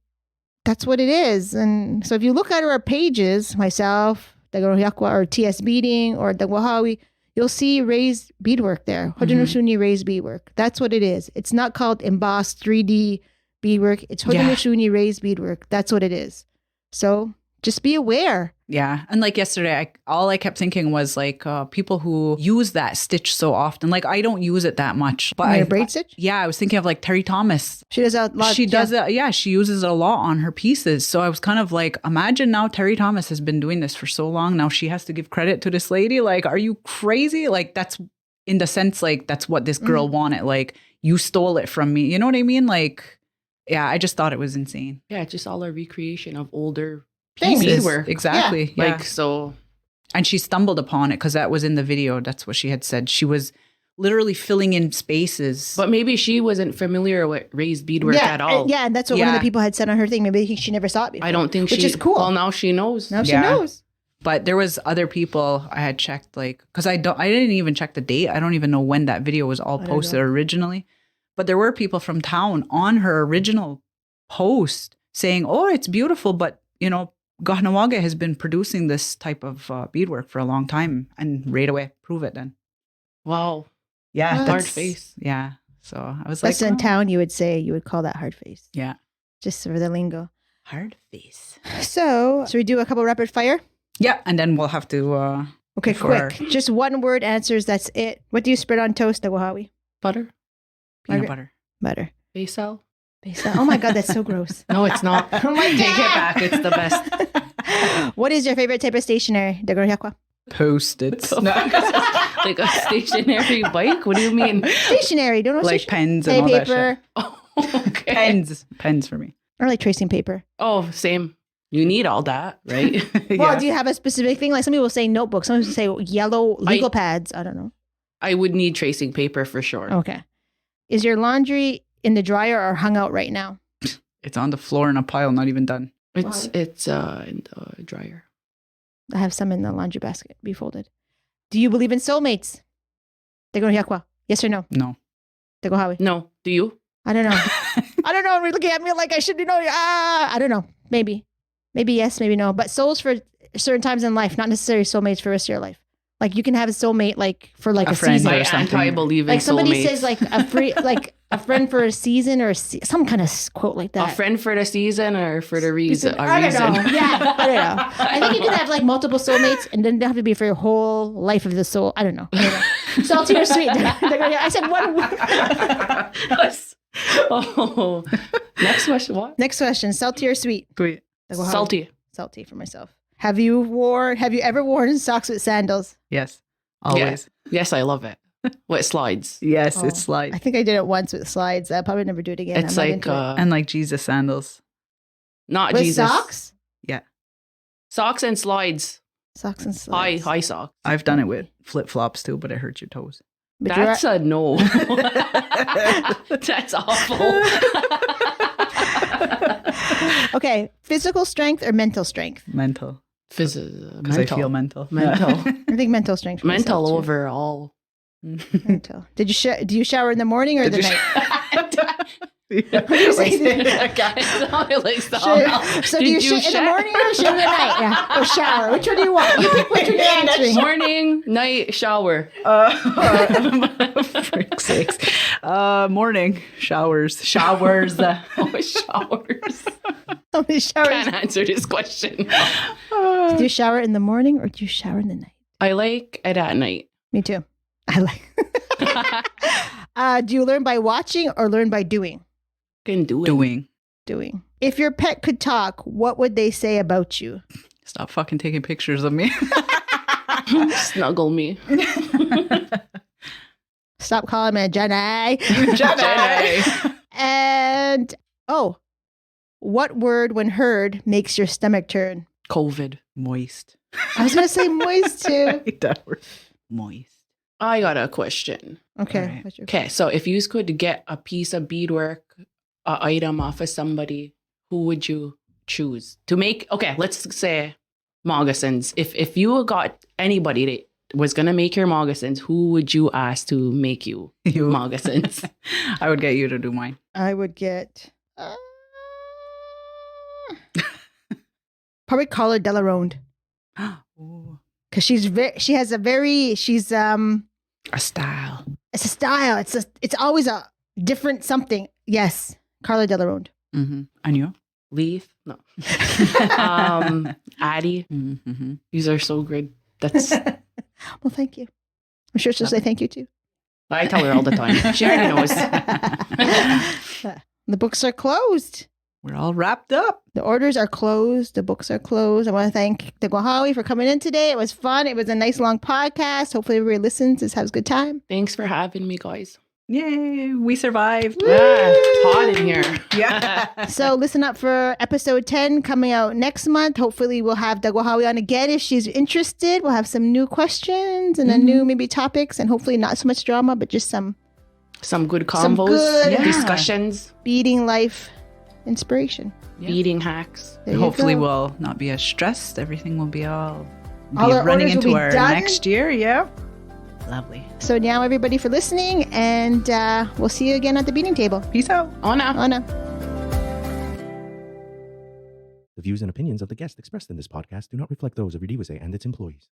S1: that's what it is. And so if you look at our pages, myself, Takwenhawi or TS Beading or Takwenhawi, you'll see raised beadwork there. Haudenosaunee raised beadwork. That's what it is. It's not called embossed 3D beadwork. It's Haudenosaunee raised beadwork. That's what it is. So just be aware.
S3: Yeah. And like yesterday, all I kept thinking was like people who use that stitch so often. Like, I don't use it that much. But
S1: a braid stitch?
S3: Yeah. I was thinking of like Terry Thomas.
S1: She does a lot.
S3: She does it. Yeah. She uses it a lot on her pieces. So I was kind of like, imagine now Terry Thomas has been doing this for so long. Now she has to give credit to this lady. Like, are you crazy? Like, that's in the sense, like, that's what this girl wanted. Like, you stole it from me. You know what I mean? Like, yeah, I just thought it was insane.
S4: Yeah. It's just all a recreation of older
S3: beadwork. Exactly.
S4: Yeah.
S3: Yeah.
S4: Like, so.
S3: And she stumbled upon it because that was in the video. That's what she had said. She was literally filling in spaces.
S4: But maybe she wasn't familiar with raised beadwork at all.
S1: Yeah, and that's what one of the people had said on her thing. Maybe she never saw it before.
S4: I don't think
S1: which is cool.
S4: Well, now she knows.
S1: Now she knows.
S3: But there was other people I had checked, like, because I didn't even check the date. I don't even know when that video was all posted originally. But there were people from town on her original post saying, "Oh, it's beautiful," but you know, Takwenhawi has been producing this type of beadwork for a long time, and right away, prove it then.
S4: Wow.
S3: Yeah.
S4: Hard face.
S3: Yeah. So I was
S1: that's in town, you would call that hard face.
S3: Yeah.
S1: Just for the lingo.
S3: Hard face.
S1: So we do a couple rapid fire?
S3: Yeah. And then we'll have to.
S1: Okay, quick. Just one word answers. That's it. What do you spread on toast, Takwenhawi?
S4: Butter.
S3: Peanut butter.
S1: Butter.
S4: Basil.
S1: Oh my God, that's so gross.
S4: No, it's not.
S1: Oh my God.
S4: Take it back. It's the best.
S1: What is your favorite type of stationery, Takwenhawi?
S3: Post-its.
S4: Like a stationary bike? What do you mean?
S1: Stationary. Don't know.
S3: Like pens and all that
S1: paper.
S3: shit.
S4: Oh, okay.
S3: Pens for me.
S1: Or like tracing paper.
S4: Oh, same. You need all that, right?
S1: Well, do you have a specific thing? Like some people say notebooks. Some people say yellow legal pads. I don't know.
S4: I would need tracing paper for sure.
S1: Okay. Is your laundry in the dryer or hung out right now?
S3: It's on the floor in a pile, not even done.
S4: It's in the dryer.
S1: I have some in the laundry basket, be folded. Do you believe in soulmates? Takwenhawi? Yes or no?
S3: No.
S1: Takwenhawi?
S4: No. Do you?
S1: I don't know. I don't know. You're looking at me like I should know. I don't know. Maybe yes, maybe no. But souls for certain times in life, not necessarily soulmates for the rest of your life. Like you can have a soulmate like for like a
S3: friend
S1: season.
S3: or something.
S4: I believe in
S1: like somebody
S4: soulmates.
S1: says like a free like a friend for a season or some kind of quote like that.
S4: A friend for the season or for the reason?
S1: I don't know. Yeah, I don't know. I think you can have like multiple soulmates and then they have to be for your whole life of the soul. I don't know. Salty or sweet? I said one word.
S4: Oh. Next question. What?
S1: Next question. Salty or sweet?
S3: Sweet.
S4: Salty.
S1: Salty for myself. Have you ever worn socks with sandals?
S3: Yes. Always.
S4: Yes, I love it. What slides?
S3: Yes,
S1: Oh,
S3: it's slides.
S1: I think I did it once with slides. I'll probably never do it again.
S4: It's
S1: I'm not
S4: like
S1: into it.
S3: And like Jesus sandals.
S4: not
S1: With
S4: Jesus
S1: socks?
S3: Yeah.
S4: socks and slides.
S1: Socks and slides.
S4: High socks.
S3: I've done it with flip flops too, but it hurts your toes.
S1: But you're
S4: That's a no. That's awful.
S1: okay, physical strength or mental strength?
S3: Mental. Because I feel mental.
S4: Mental.
S1: I think mental strength. for
S4: Mental
S1: myself, too.
S4: overall.
S1: Mental. Do you shower in the morning or the night?
S4: Wait, it sounded like
S1: So do you shit in the morning or shit in the night? Yeah. Or shower? Which one do you want? You pick which one you're answering.
S4: Morning, night, shower.
S3: Frick's sakes. Morning. Showers. Showers.
S4: Oh, showers.
S1: How many showers?
S4: Can't answer this question.
S1: Do you shower in the morning or do you shower in the night?
S4: I like it at night.
S1: Me too. I like. Do you learn by watching or learn by doing?
S4: Can do it.
S1: Doing. If your pet could talk, what would they say about you?
S3: Stop fucking taking pictures of me.
S4: Snuggle me.
S1: Stop calling me Jenny.
S3: Jenny.
S1: And what word when heard makes your stomach turn?
S4: COVID.
S3: Moist.
S1: I was going to say moist too.
S3: That word. Moist.
S4: I got a question.
S1: Okay.
S3: All right.
S1: What's your
S4: Okay, so if you could get a piece of beadwork, an item off of somebody, who would you choose to make? Okay, let's say moccasins. If you got anybody that was gonna make your moccasins, who would you ask to make you moccasins?
S3: I would get you to do mine.
S1: I would get probably Carla Delaronde because she's
S3: A style.
S1: it's a style. It's always a different something. Yes, Carla Delaronde.
S3: Mm-hmm. And you?
S4: Leith? No. Addie.
S3: Mm-hmm.
S4: These are so good. That's
S1: Well, thank you. I'm sure she'll say thank you too.
S4: I tell her all the time. She already knows.
S1: The books are closed.
S3: We're all wrapped up.
S1: The orders are closed. The books are closed. I want to thank Takwenhawi for coming in today. It was fun. It was a nice long podcast. Hopefully everybody listens. Has a good time.
S4: Thanks for having me, guys.
S3: Yay, we survived.
S4: It's hot in here.
S3: Yeah.
S1: So listen up for episode 10 coming out next month. Hopefully we'll have Takwenhawi on again if she's interested. We'll have some new questions and a new maybe topics and hopefully not so much drama, but just some
S4: good convos,
S1: good
S4: discussions,
S1: beading life inspiration.
S4: beading hacks.
S1: There you
S3: Hopefully
S1: go.
S3: we'll not be as stressed. Everything will be all
S1: our
S3: running
S1: orders will
S3: into
S1: be
S3: our
S1: done.
S3: next year. Yeah. Lovely.
S1: So now everybody for listening and we'll see you again at the beading table.
S3: Peace out.
S4: Ona.
S1: Anna.
S5: The views and opinions of the guests expressed in this podcast do not reflect those of Iorì and its employees.